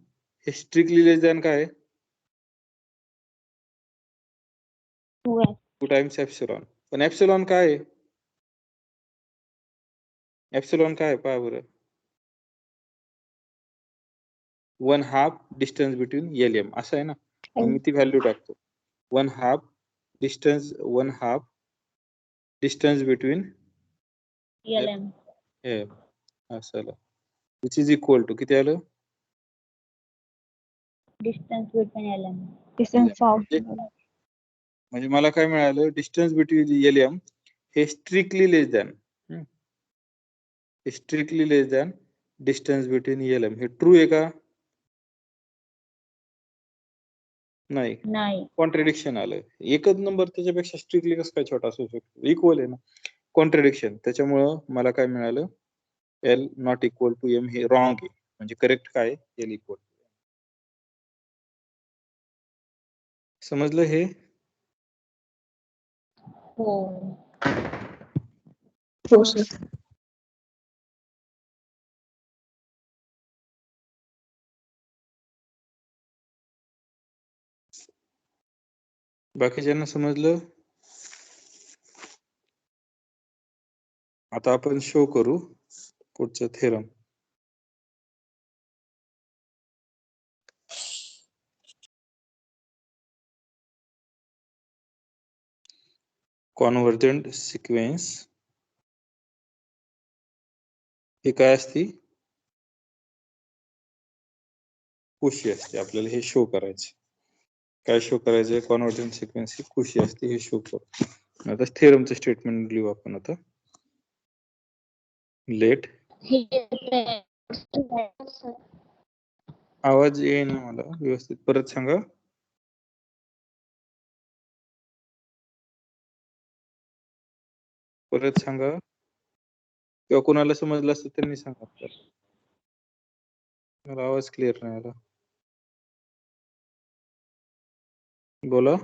हे स्ट्रिक्टली लेस दॅन काय 2f 2 टाइम्स एप्सिलॉन. पण एप्सिलॉन काय आहे? एप्सिलॉन काय आहे पहा बरं. 1/2 डिस्टन्स बिटवीन एल एम असं आहे ना. मग मी ती व्हॅल्यू टाकतो 1/2 डिस्टन्स बिटवीन lm एम असं आलं विच इज इक्वल टू किती आलं distance between lm Distance of म्हणजे मला काय मिळालं डिस्टन्स बिटवीन एल एम हे strictly less than distance between L M. हे ट्रू आहे का? नाही, नाही कॉन्ट्रडिक्शन आलं. एकच नंबर त्याच्यापेक्षा स्ट्रिक्टली कसं काय छोटा असू शकतो? इक्वल आहे ना. कॉन्ट्रडिक्शन. त्याच्यामुळं मला काय मिळालं L not equal to M हे रॉंग आहे. म्हणजे करेक्ट काय एल इक्वल. समजलं हे? हो हो सर. बाकीच्यांना समजलं? आता आपण शो करू पुढचं थेरम. कॉन्व्हर्जंट सिक्वेन्स हे काय असते? कुशी असते. आपल्याला हे शो करायचे. काय शो करायचंय? कॉन्व्हर्जंट सिक्वेन्स ही कुशी असते हे शो करू. आता थेरमचं स्टेटमेंट लिहू आपण आता. लेट आवाज येईना मला व्यवस्थित परत सांगा. परत सांगा किंवा कोणाला समजलं असतं त्यांनी सांगा. मला आवाज क्लिअर नाही आला. बोला.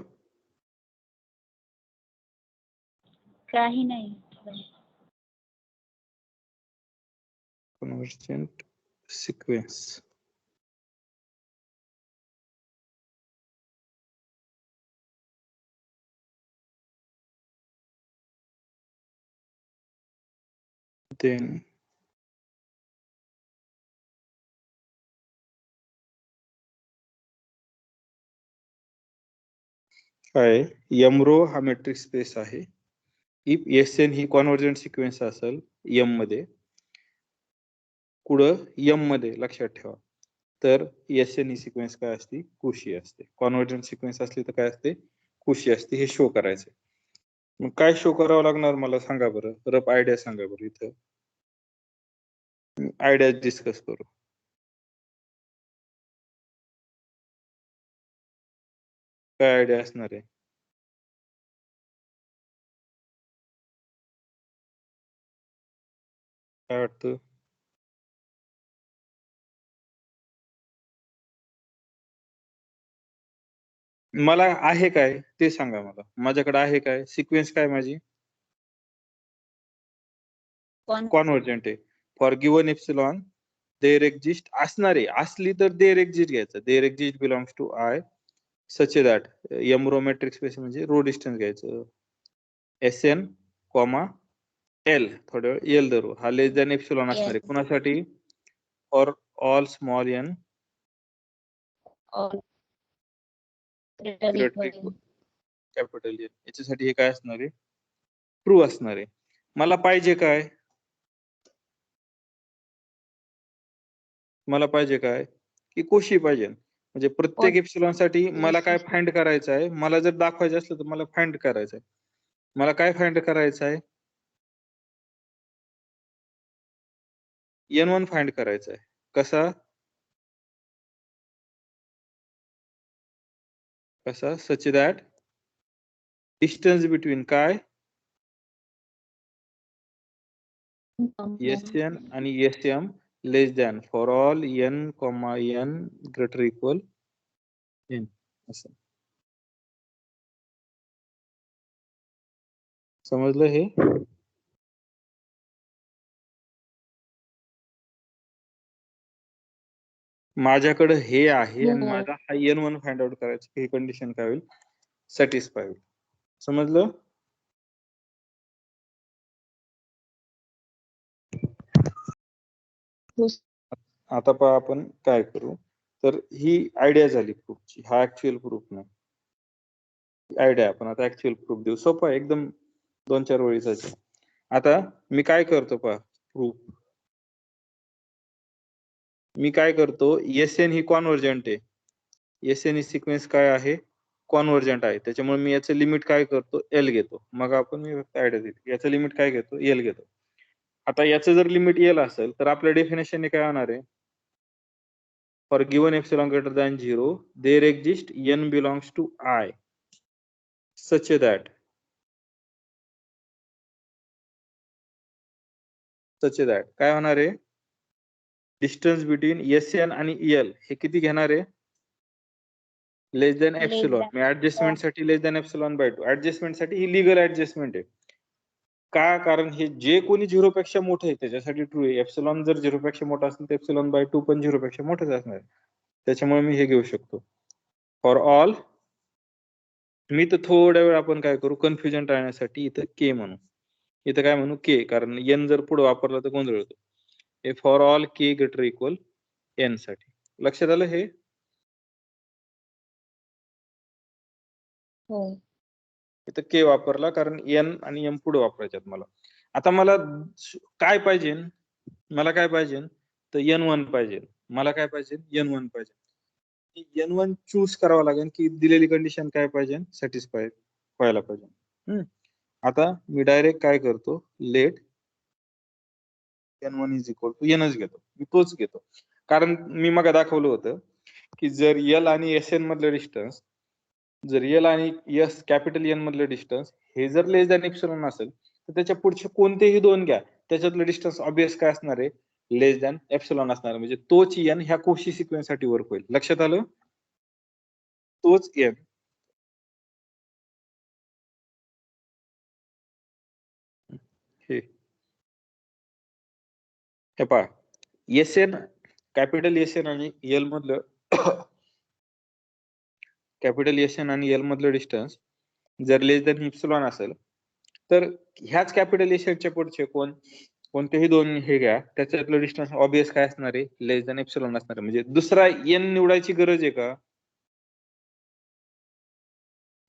काही नाही कॉन्व्हर्जंट सिक्वेन्स then काय एम रो हा मेट्रिक स्पेस आहे. इफ एस एन ही कॉन्व्हर्जंट सिक्वेन्स असेल एम मध्ये कुठं एम मध्ये लक्षात ठेवा तर एस एन ही सिक्वेन्स काय असते? कुशी असते. कॉन्व्हर्जंट सिक्वेन्स असली तर काय असते? कुशी असते. हे शो करायचं. मग काय शो करावं लागणार मला सांगा बरं. रफ आयडिया सांगा बरं. इथं आयडिया डिस्कस करू. काय आयडिया असणार आहे? काय वाटतं? मला आहे काय ते सांगा. मला माझ्याकडे आहे काय सिक्वेन्स काय माझी कॉन्व्हर्जंट आहे. For given epsilon there exist असणारे असली तर देअर एक्झिस्ट घ्यायचं. There exist belongs to I such that M rho matrix space म्हणजे रो डिस्टन्स घ्यायचं. एस एन कॉमा एल थोड्या वेळ एल धरू. हा लेस दॅन एप्सिलॉन असणार आहे. कुणासाठी? For all small N greater equal capital N. याच्यासाठी हे काय असणार आहे? ट्रू असणार आहे. मला पाहिजे काय? मला पाहिजे काय की कोशी पाहिजे. म्हणजे प्रत्येक एप्सिलॉन साठी मला काय फाइंड करायचं आहे? मला जर दाखवायचं असलं तर मला फाइंड करायचं आहे. मला काय फाइंड करायचं आहे? N1 फाइंड करायचं आहे. कसा? सच दॅट डिस्टन्स बिटवीन काय एस एन आणि S m less than for all N comma n greater equal n. असं समजलं हे? माझ्याकडे हे आहे आणि हो. माझा हा N1 फाइंड आउट करायचं, हे कंडिशन काय होईल, सॅटिस्फाय होईल. समजलं? हो. आता पहा आपण काय करू. तर ही आयडिया झाली प्रूफची, हा ऍक्च्युअल प्रूफ नाही, आयडिया. आपण आता ऍक्च्युअल प्रूफ देऊ. सोपं आहे एकदम, 2-4 ओळीचा. आता मी काय करतो पहा प्रूफ. मी काय करतो, एसएन ही कॉन्व्हर्जंट आहे. एसएन ही सिक्वेन्स काय आहे, कॉन्व्हर्जंट आहे. त्याच्यामुळे मी याचं लिमिट काय करतो, एल घेतो. मग आपण मी फक्त आयडिया देतो, याचं लिमिट काय घेतो, एल घेतो. आता याचं जर लिमिट एल असेल तर आपल्या डेफिनेशन काय होणार आहे, for given epsilon greater than 0 there exist n belongs to I such that काय होणार आहे, डिस्टन्स बिटवीन एसएन आणि एल हे किती घेणार आहे, लेस दॅन एप्सिलॉन. मी ऍडजस्टमेंट साठी less than epsilon by 2. Adjustment साठी ही लीगल ऍडजस्टमेंट आहे. का, कारण हे जे कोणी 0 पेक्षा मोठं आहे त्याच्यासाठी ट्रू आहे. एप्सिलॉन जर 0 पेक्षा मोठा असेल तर एप्सिलॉन बाय 2 पण 0 पेक्षा मोठंच असणार आहे. त्याच्यामुळे मी हे घेऊ शकतो फॉर ऑल. मी तर थोड्या वेळ आपण काय करू, कन्फ्युजन टाळण्यासाठी इथं के म्हणू. इथं काय म्हणू, के, कारण एन जर पुढे वापरला तर गोंधळ होतो. हे for all k greater equal N साठी. लक्षात आलं हे? हो. इथं के वापरला कारण एन आणि एम पुढे वापरायच्यात मला. आता मला काय पाहिजे, मला काय पाहिजे, तर N1 पाहिजे. मला काय पाहिजे, N1 पाहिजे. N1 चूज करावं लागेल की दिलेली कंडिशन काय पाहिजे, सॅटिस्फाय व्हायला पाहिजे. आता मी डायरेक्ट काय करतो, let N1 is equal to Nच घेतो. मी तोच घेतो कारण मी मग दाखवलं होतं की जर L आणि SN मधलं डिस्टन्स, जर L आणि S कॅपिटल N मधलं डिस्टन्स हे जर लेस दॅन एप्सिलॉन असेल तर त्याच्या पुढचे कोणतेही दोन घ्या, त्याच्यातलं डिस्टन्स ऑब्वियस काय असणार आहे, लेस दॅन एप्सिलॉन असणार. म्हणजे तोच N ह्या कोशी सिक्वेन्स साठी वर्क होईल. लक्षात आलं? तोच N हे पहा, एसएन कॅपिटल एसएन आणि एल मधलं कॅपिटल एसएन आणि एल मधलं डिस्टन्स जर लेस दॅन एप्सिलॉन असेल तर ह्याच कॅपिटल एसएनच्या पुढचे कोणतेही दोन हे घ्या, त्याच्यातलं डिस्टन्स ऑब्वियस काय असणार आहे, लेस दॅन एप्सिलॉन असणार आहे. म्हणजे दुसरा एन निवडायची गरज आहे का,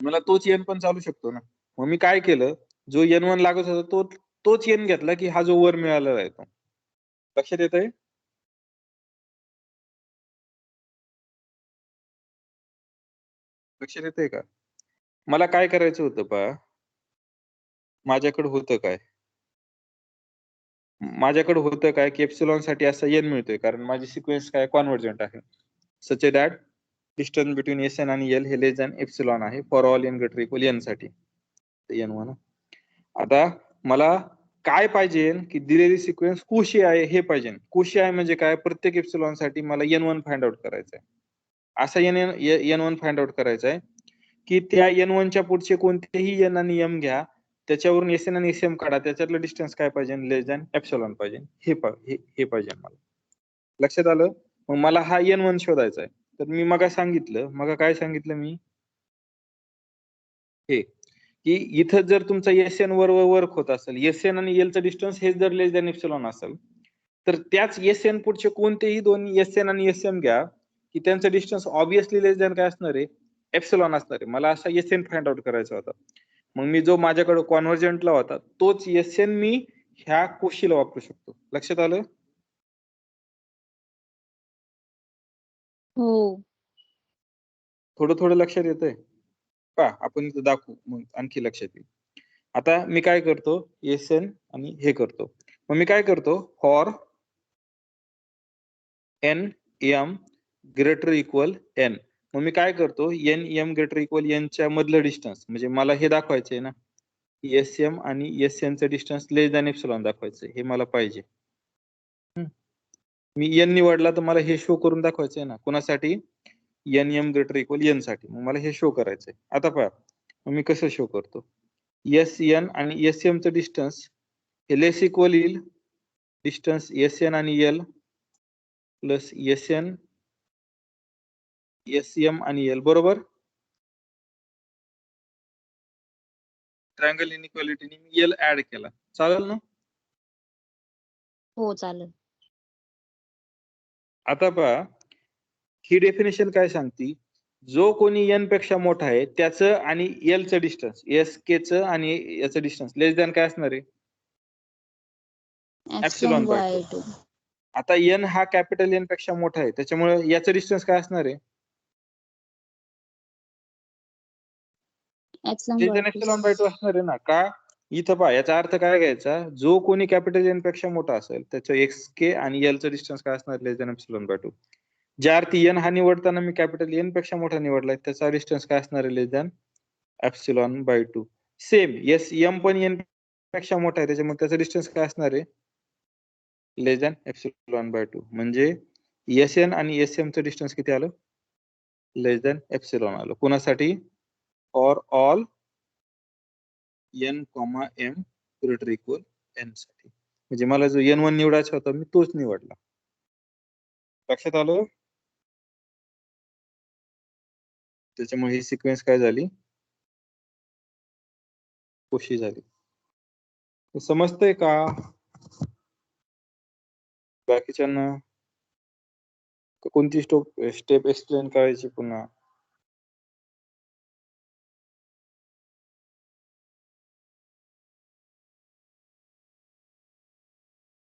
मला तोच एन पण चालू शकतो ना. मग मी काय केलं, जो N1 लागत होता तोच एन घेतला की हा जो वर मिळालेला आहे तो. लक्षात येत आहे? लक्षात येतंय का? मला काय करायचं होतं पहा, माझ्याकडे होतं काय, माझ्याकडे होतं काय की एप्सिलॉन साठी असा एन मिळतोय कारण माझी सिक्वेन्स काय कॉन्व्हर्जंट आहे. Such that distance between S N आणि एल हे लेस दॅन एप्सिलॉन आहे for all n greater equal N साठी. N1. आता मला काय पाहिजे की दिलेली सिक्वेन्स कोशी आहे हे पाहिजे. कोशी आहे म्हणजे काय, प्रत्येक एप्सिलॉन साठी मला N1 फाइंड आउट करायचं आहे. असा N1 फाइंड आउट करायचा आहे की त्या N1 च्या पुढचे कोणतेही N आणि M घ्या, त्याच्यावरून SN आणि SM काढा, त्याच्यातलं डिस्टन्स काय पाहिजे, लेस दॅन एप्सिलॉन पाहिजे. हे पाहिजे मला. लक्षात आलं? मग मला हा N1 शोधायचा आहे. तर मी मग काय सांगितलं मी, हे की इथं जर तुमचा SN वर वर्क होत असेल, SN आणि L चं डिस्टन्स हे जर लेस दॅन एप्सिलॉन असेल तर त्याच SN पुढचे कोणतेही दोन SN आणि SM घ्या की त्यांचं डिस्टन्स ऑब्विसली लेस दॅन काय असणार आहे, एप्सिलॉन असणार आहे. मला असा SN फाइंड आउट करायचा होता. मग मी जो माझ्याकडे कॉन्व्हर्जंटला होता तोच SN मी ह्या कोशीला वापरू शकतो. लक्षात आलं? हो. थोडं लक्षात येतंय का? आपण इथं दाखवू मग आणखी लक्षात येईल. आता मी काय करतो, SN आणि हे करतो. मग मी काय करतो, for N M greater equal N. मग मी काय करतो, N M greater equal N च्या मधलं डिस्टन्स, म्हणजे मला हे दाखवायचंय ना, SM आणि SN चं डिस्टन्स लेस दॅन एप्सिलॉन दाखवायचंय, हे मला पाहिजे. मी N निवडला तर मला हे शो करून दाखवायचंय ना, कोणासाठी, N M greater equal N साठी. मग मला हे शो करायचंय. आता पहा मग मी कसं शो करतो, SN आणि SM चं डिस्टन्स हे लेस इक्वल येईल डिस्टन्स SN आणि L प्लस SN एसएम आणि एल बरोबर. ट्रायंगल इनइक्वालिटीने मी एल ऍड केला, चालेल ना? हो चालेल. आता पहा, ही डेफिनेशन काय सांगती, जो कोणी एन पेक्षा मोठा आहे त्याचं आणि एल चं डिस्टन्स, एस के चं आणि याचं डिस्टन्स लेस दॅन काय असणार आहे? epsilon Epsilon by by 2. आता एन हा कॅपिटल एन पेक्षा मोठा आहे, त्याच्यामुळे याचं डिस्टन्स काय असणार आहे? Epsilon less by than 2. Epsilon by 2 असणार आहे ना. का? इथं पहा, याचा अर्थ काय घ्यायचा, जो कोणी कॅपिटल एन पेक्षा मोठा असेल त्याचं एक्स के आणि एल चं डिस्टन्स काय असणार? लेस दॅन एप्सिलॉन बाय 2. ज्या अर्थी एन हा निवडताना मी कॅपिटल एन पेक्षा मोठा निवडलाय, त्याचा डिस्टन्स काय असणार आहे? Less than epsilon by 2. Same S M पण एन पेक्षा मोठा आहे, त्याच्यामुळे त्याचा डिस्टन्स काय असणार आहे? Less than epsilon by 2. म्हणजे एस एन आणि एस एम चं डिस्टन्स किती आलं? लेस दॅन एप्सिलॉन आलं. कोणासाठी? For all N comma M greater equal N साठी. म्हणजे मला जो N1 निवडायचा होता मी तोच निवडला. लक्षात आलं? त्याच्यामुळे ही सिक्वेन्स काय झाली? कोशी झाली. समजतंय का बाकीच्यांना? कोणती स्टेप एक्सप्लेन करायची पुन्हा?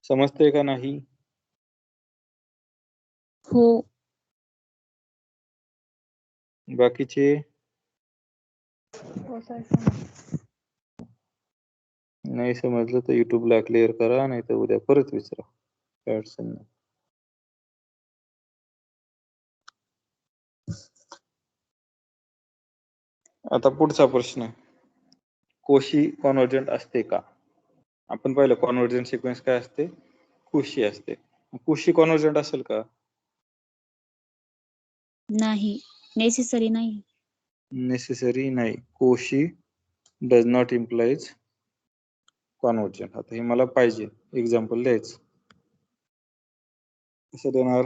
समजतंय का नाही? हो. बाकीचे हो सर. नाही समजलं तर युट्यूबला क्लिअर करा, नाही तर उद्या परत विचारा, काय अडचण नाही. आता पुढचा प्रश्न, कोशी कॉन्व्हर्जंट असते का? आपण पाहिलं कॉन्व्हर्जंट सिक्वेन्स काय असते? कोशी असते. कोशी कॉन्व्हर्जंट असेल का? नाही, नेसेसरी नाही. नेसेसरी नाही. कोशी डज नॉट इम्प्लाइज कॉन्व्हर्जंट. आता हे मला पाहिजे एक्झाम्पल द्यायचं, कसं देणार?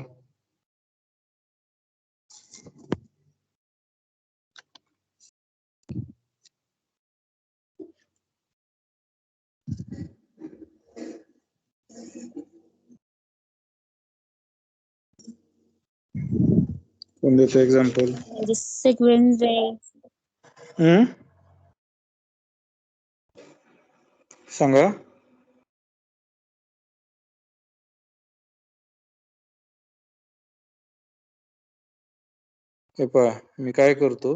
कोण देतो एक्झाम्पल? म्हणजे सिक्वेन्स सांगा. हे पहा, मी काय करतो,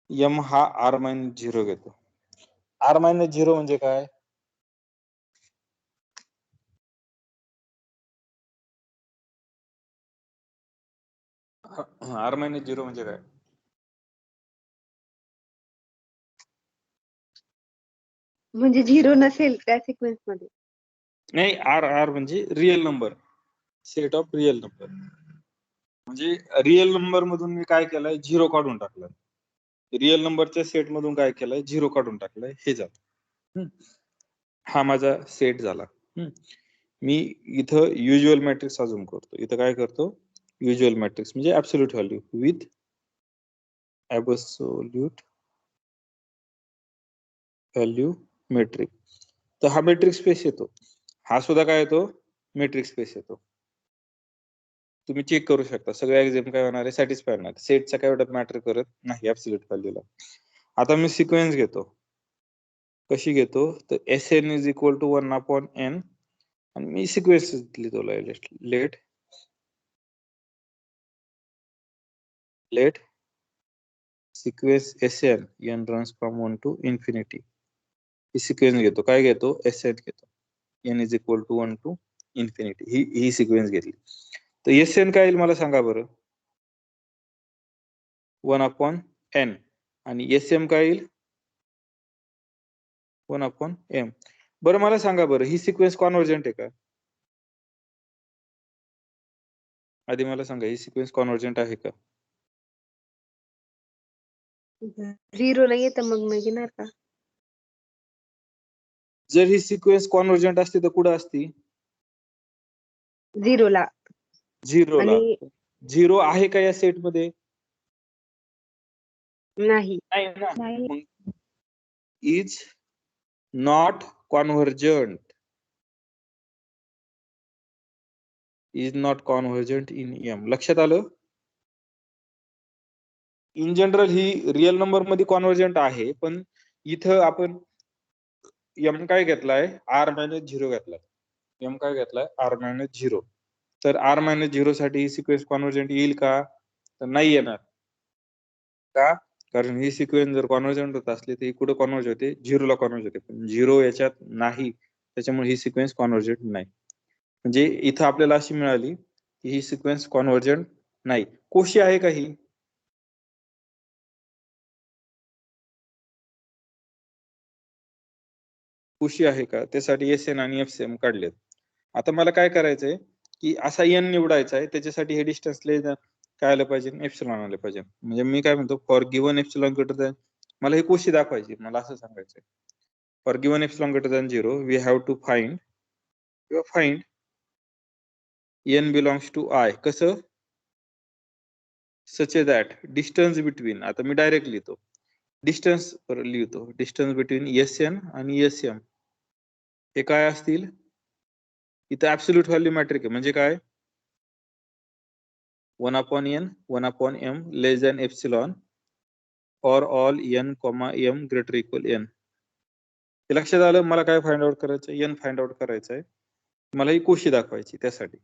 एम हा R-0 घेतो. R-0 म्हणजे काय? R-0 म्हणजे काय? म्हणजे 0 नसेल त्या सिक्वेन्स मध्ये. नाही, R म्हणजे real number, set of real number. म्हणजे रिअल नंबर मधून मी काय केलंय? 0 काढून टाकलाय. रिअल नंबरच्या सेट मधून काय केलंय? 0 काढून टाकलंय. हे झालं. हा माझा सेट झाला. मी इथं युज्युअल मॅट्रिक्स अजून करतो. इथं काय करतो? युज्युअल मॅट्रिक्स म्हणजे absolute value with absolute value metric. तर हा मेट्रिक स्पेस येतो. हा सुद्धा काय येतो? मेट्रिक स्पेस येतो. तुम्ही चेक करू शकता, सगळ्या एक्झाम काय होणार आहे? सॅटिस्फाय होणार. सेटचा काय एवढं मॅटर करत नाही ऍब्सोल्यूट व्हॅल्यूला. आता मी सिक्वेन्स घेतो. कशी घेतो? तर Sn is equal to 1/n आणि मी सिक्वेन्स लिहितो. Let sequence Sn n runs from 1 to infinity. ही सिक्वेन्स घेतो. काय घेतो? Sn घेतो. n is equal to 1 to infinity. ही सिक्वेन्स घेतली. तर Sn काय येईल मला सांगा बरं? 1/n आणि Sm काय येईल? 1/m. बरं मला सांगा बरं, ही सिक्वेन्स कॉन्व्हर्जंट आहे का? आधी मला सांगा, ही सिक्वेन्स कॉन्व्हर्जंट आहे का? 0 नाहीये तर मग नाही घेणार का? जर ही सिक्वेन्स कॉन्व्हर्जंट असती तर कुठं असती? 0 ला. झिरोला. आणि झिरो आहे का या सेट मध्ये? नाही. नाही ना. नाही. मग is not convergent. Is not convergent in M. लक्षात आलं? इन जनरल ही रिअल नंबर मध्ये कॉन्व्हर्जंट आहे, पण इथं आपण एम काय घेतलाय? आर मायनस झिरो घेतलाय. एम काय घेतलाय? R minus zero. तर आर मायनस झिरो साठी ही सिक्वेन्स कॉन्व्हर्जंट येईल का? तर नाही येणार. का? कारण ही सिक्वेन्स जर कॉन्व्हर्जंट होत असली तर ही कुठे कॉन्व्हर्ज होते? झिरोला कॉन्व्हर्ज होते. पण झिरो याच्यात नाही, त्याच्यामुळे ही सिक्वेन्स कॉन्व्हर्जंट नाही. म्हणजे इथं आपल्याला अशी मिळाली की ही सिक्वेन्स कॉन्व्हर्जंट नाही. कोशी आहे का ही? कोशी आहे का? त्यासाठी एस एन आणि एफ एम काढलेत. आता मला काय करायचंय की असा एन निवडायचा आहे, त्याच्यासाठी हे डिस्टन्स काय आलं पाहिजे? एप्सिलॉन आलं पाहिजे. म्हणजे मी काय म्हणतो, for given epsilon greater than, मला ही कोशी दाखवायची, मला असं सांगायचंय. For given epsilon greater than zero we have to find n belongs to I. कसं? सच दॅट डिस्टन्स बिटवीन, आता मी डायरेक्ट लिहितो, डिस्टन्स लिहितो, डिस्टन्स बिटवीन एस एन आणि एस एम हे काय असतील? इथं ऍब्सोल्यूट व्हॅल्यू मॅट्रिक आहे. म्हणजे काय? 1/n 1/m less than epsilon for all n, m greater equal n. हे लक्षात आलं? मला काय फाइंड आउट करायचं? n फाइंड आउट करायचं आहे. मला ही कोशी दाखवायची त्यासाठी.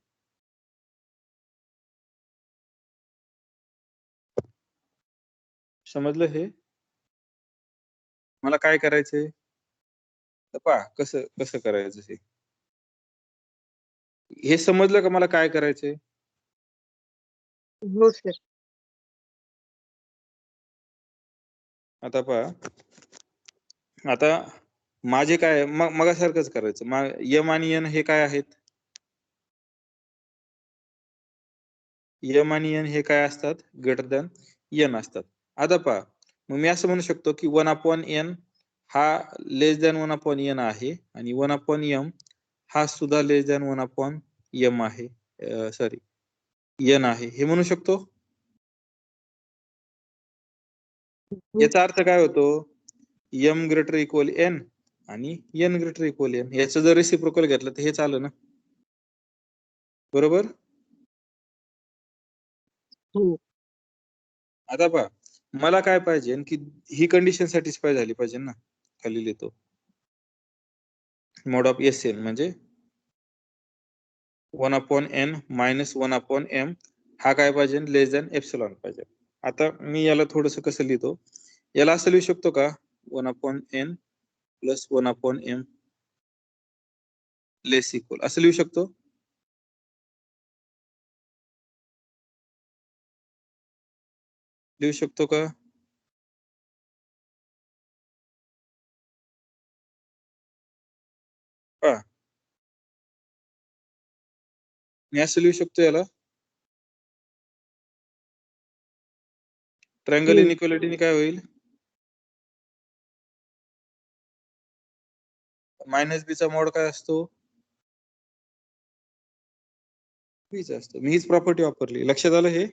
समजलं हे? मला काय करायचंय? पहा कसं कसं करायचं हे. हे समजलं का मला काय करायचंय? हो सर. आता पहा, आता माझे काय मगासारखंच करायचं. यम आणि एन हे काय आहेत? यम आणि एन हे काय असतात? ग्रेटर दॅन एन असतात. आता पहा, मग मी असं म्हणू शकतो की 1/n हा लेस दॅन 1/n आहे आणि 1/m हा सुद्धा लेस दॅन 1/m आहे. सॉरी, एन आहे, हे म्हणू शकतो. याचा अर्थ काय होतो? m ग्रेटर इक्वल n आणि n ग्रेटर इक्वल n. याचं जर रेसिप्रोकल घेतलं तर हे चालू ना, बरोबर? आता पहा, मला काय पाहिजे की ही कंडिशन सॅटिस्फाय झाली पाहिजे ना. खाली लिहितो, मोड ऑफ एस एन म्हणजे 1/n मायनस 1/m हा काय पाहिजे? लेस दॅन एप्सिलॉन पाहिजे. आता मी याला थोडस कसं लिहितो, याला असं लिहू शकतो का? 1/n प्लस 1/m लेस इक्वल, असं लिहू शकतो. लिहू शकतो का? मी असं लिहू शकतो याला. ट्रायंगल इनइक्वालिटीने काय होईल? मायनस बी चा मोड काय असतो? बीच असतो. मी हीच प्रॉपर्टी वापरली. लक्षात आलं हे?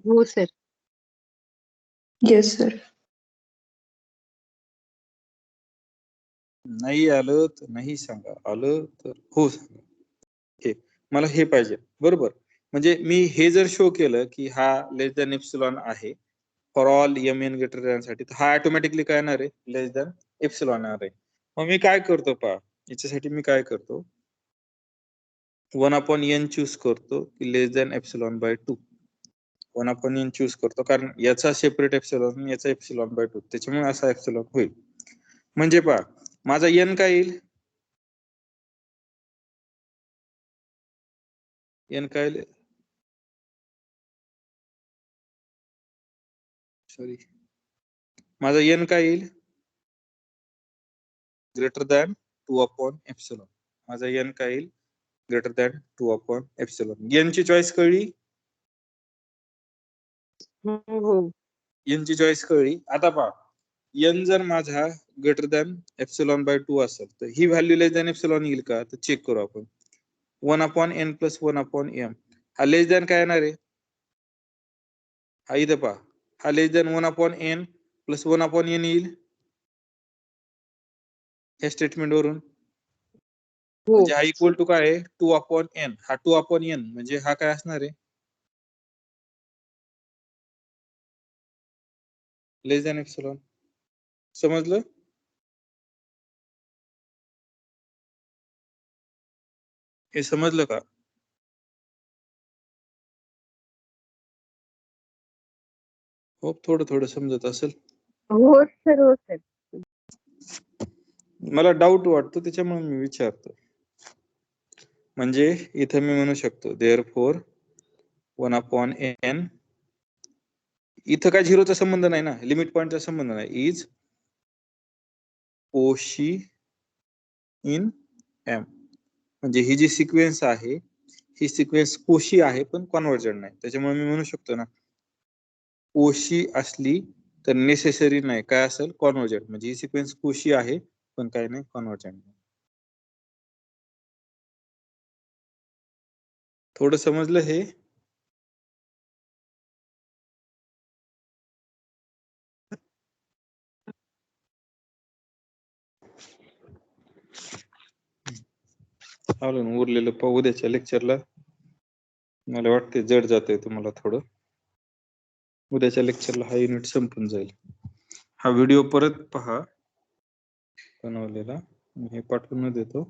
हो सर. Yes sir. नाही आलं तर नाही सांगा, आलं तर हो सांगा. हे मला हे पाहिजे, बरोबर? म्हणजे मी हे जर शो केलं की हा लेस दॅन एप्सिलॉन आहे for all M N greater than साठी, तर हा ऑटोमॅटिकली काय येणार आहे? लेस दॅन एप्सिलॉन येणार आहे. मग मी काय करतो पहा, याच्यासाठी मी काय करतो, 1/n चूज करतो की less than epsilon by 2. 1/n choose करतो कारण याचा सेपरेट एप्सिलॉन, याचा एप्सिलॉन बाय 2, त्याच्यामुळे असा एप्सिलॉन होईल. म्हणजे पहा, माझा n काय येईल? n काय येईल? सॉरी, माझा n काय येईल? Greater than two by epsilon. माझा n काय येईल? Greater than two by epsilon. n ची चॉईस कळली? हो. n ची चॉईस कळली. आता पहा, एन जर माझा ग्रेटर दॅन एप्सिलॉन बाय 2 असेल तर ही व्हॅल्यू लेस दॅन एप्सिलॉन येईल का तर चेक करू आपण. 1/n + 1/m हा लेस दॅन काय येणार आहे हा इथे पहा हा लेस दॅन 1/n + 1/n येईल या स्टेटमेंट वरून. हो म्हणजे हा इक्वल टू काय आहे 2/n हा 2/n म्हणजे हा काय असणार आहे लेस दॅन एप्सिलॉन. समजलं? हे समजलं का? हो थोडं थोडं समजत असेल. हो सर हो सर. मला डाऊट वाटतो त्याच्यामुळे मी विचारतो. म्हणजे इथे मी म्हणू शकतो देअरफॉर 1/n इथं काय झिरोचा संबंध नाही ना लिमिट पॉइंटचा संबंध नाही इज कोशी इन एम. म्हणजे ही जी सिक्वेन्स आहे ही सिक्वेन्स कोशी आहे पण कॉन्व्हर्जंट नाही. त्याच्यामुळे मी म्हणू शकतो ना कोशी असली तर नेसेसरी नाही काय असेल कॉन्व्हर्जंट. म्हणजे ही सिक्वेन्स कोशी आहे पण काय नाही कॉन्व्हर्जंट. थोडं समजलं हे? चालेल उरलेलं पाहू उद्याच्या लेक्चरला. मला वाटते जड जातंय तुम्हाला थोडं. उद्याच्या लेक्चरला हा युनिट संपून जाईल. हा व्हिडिओ परत पहा बनवलेला मी हे पाठवून देतो.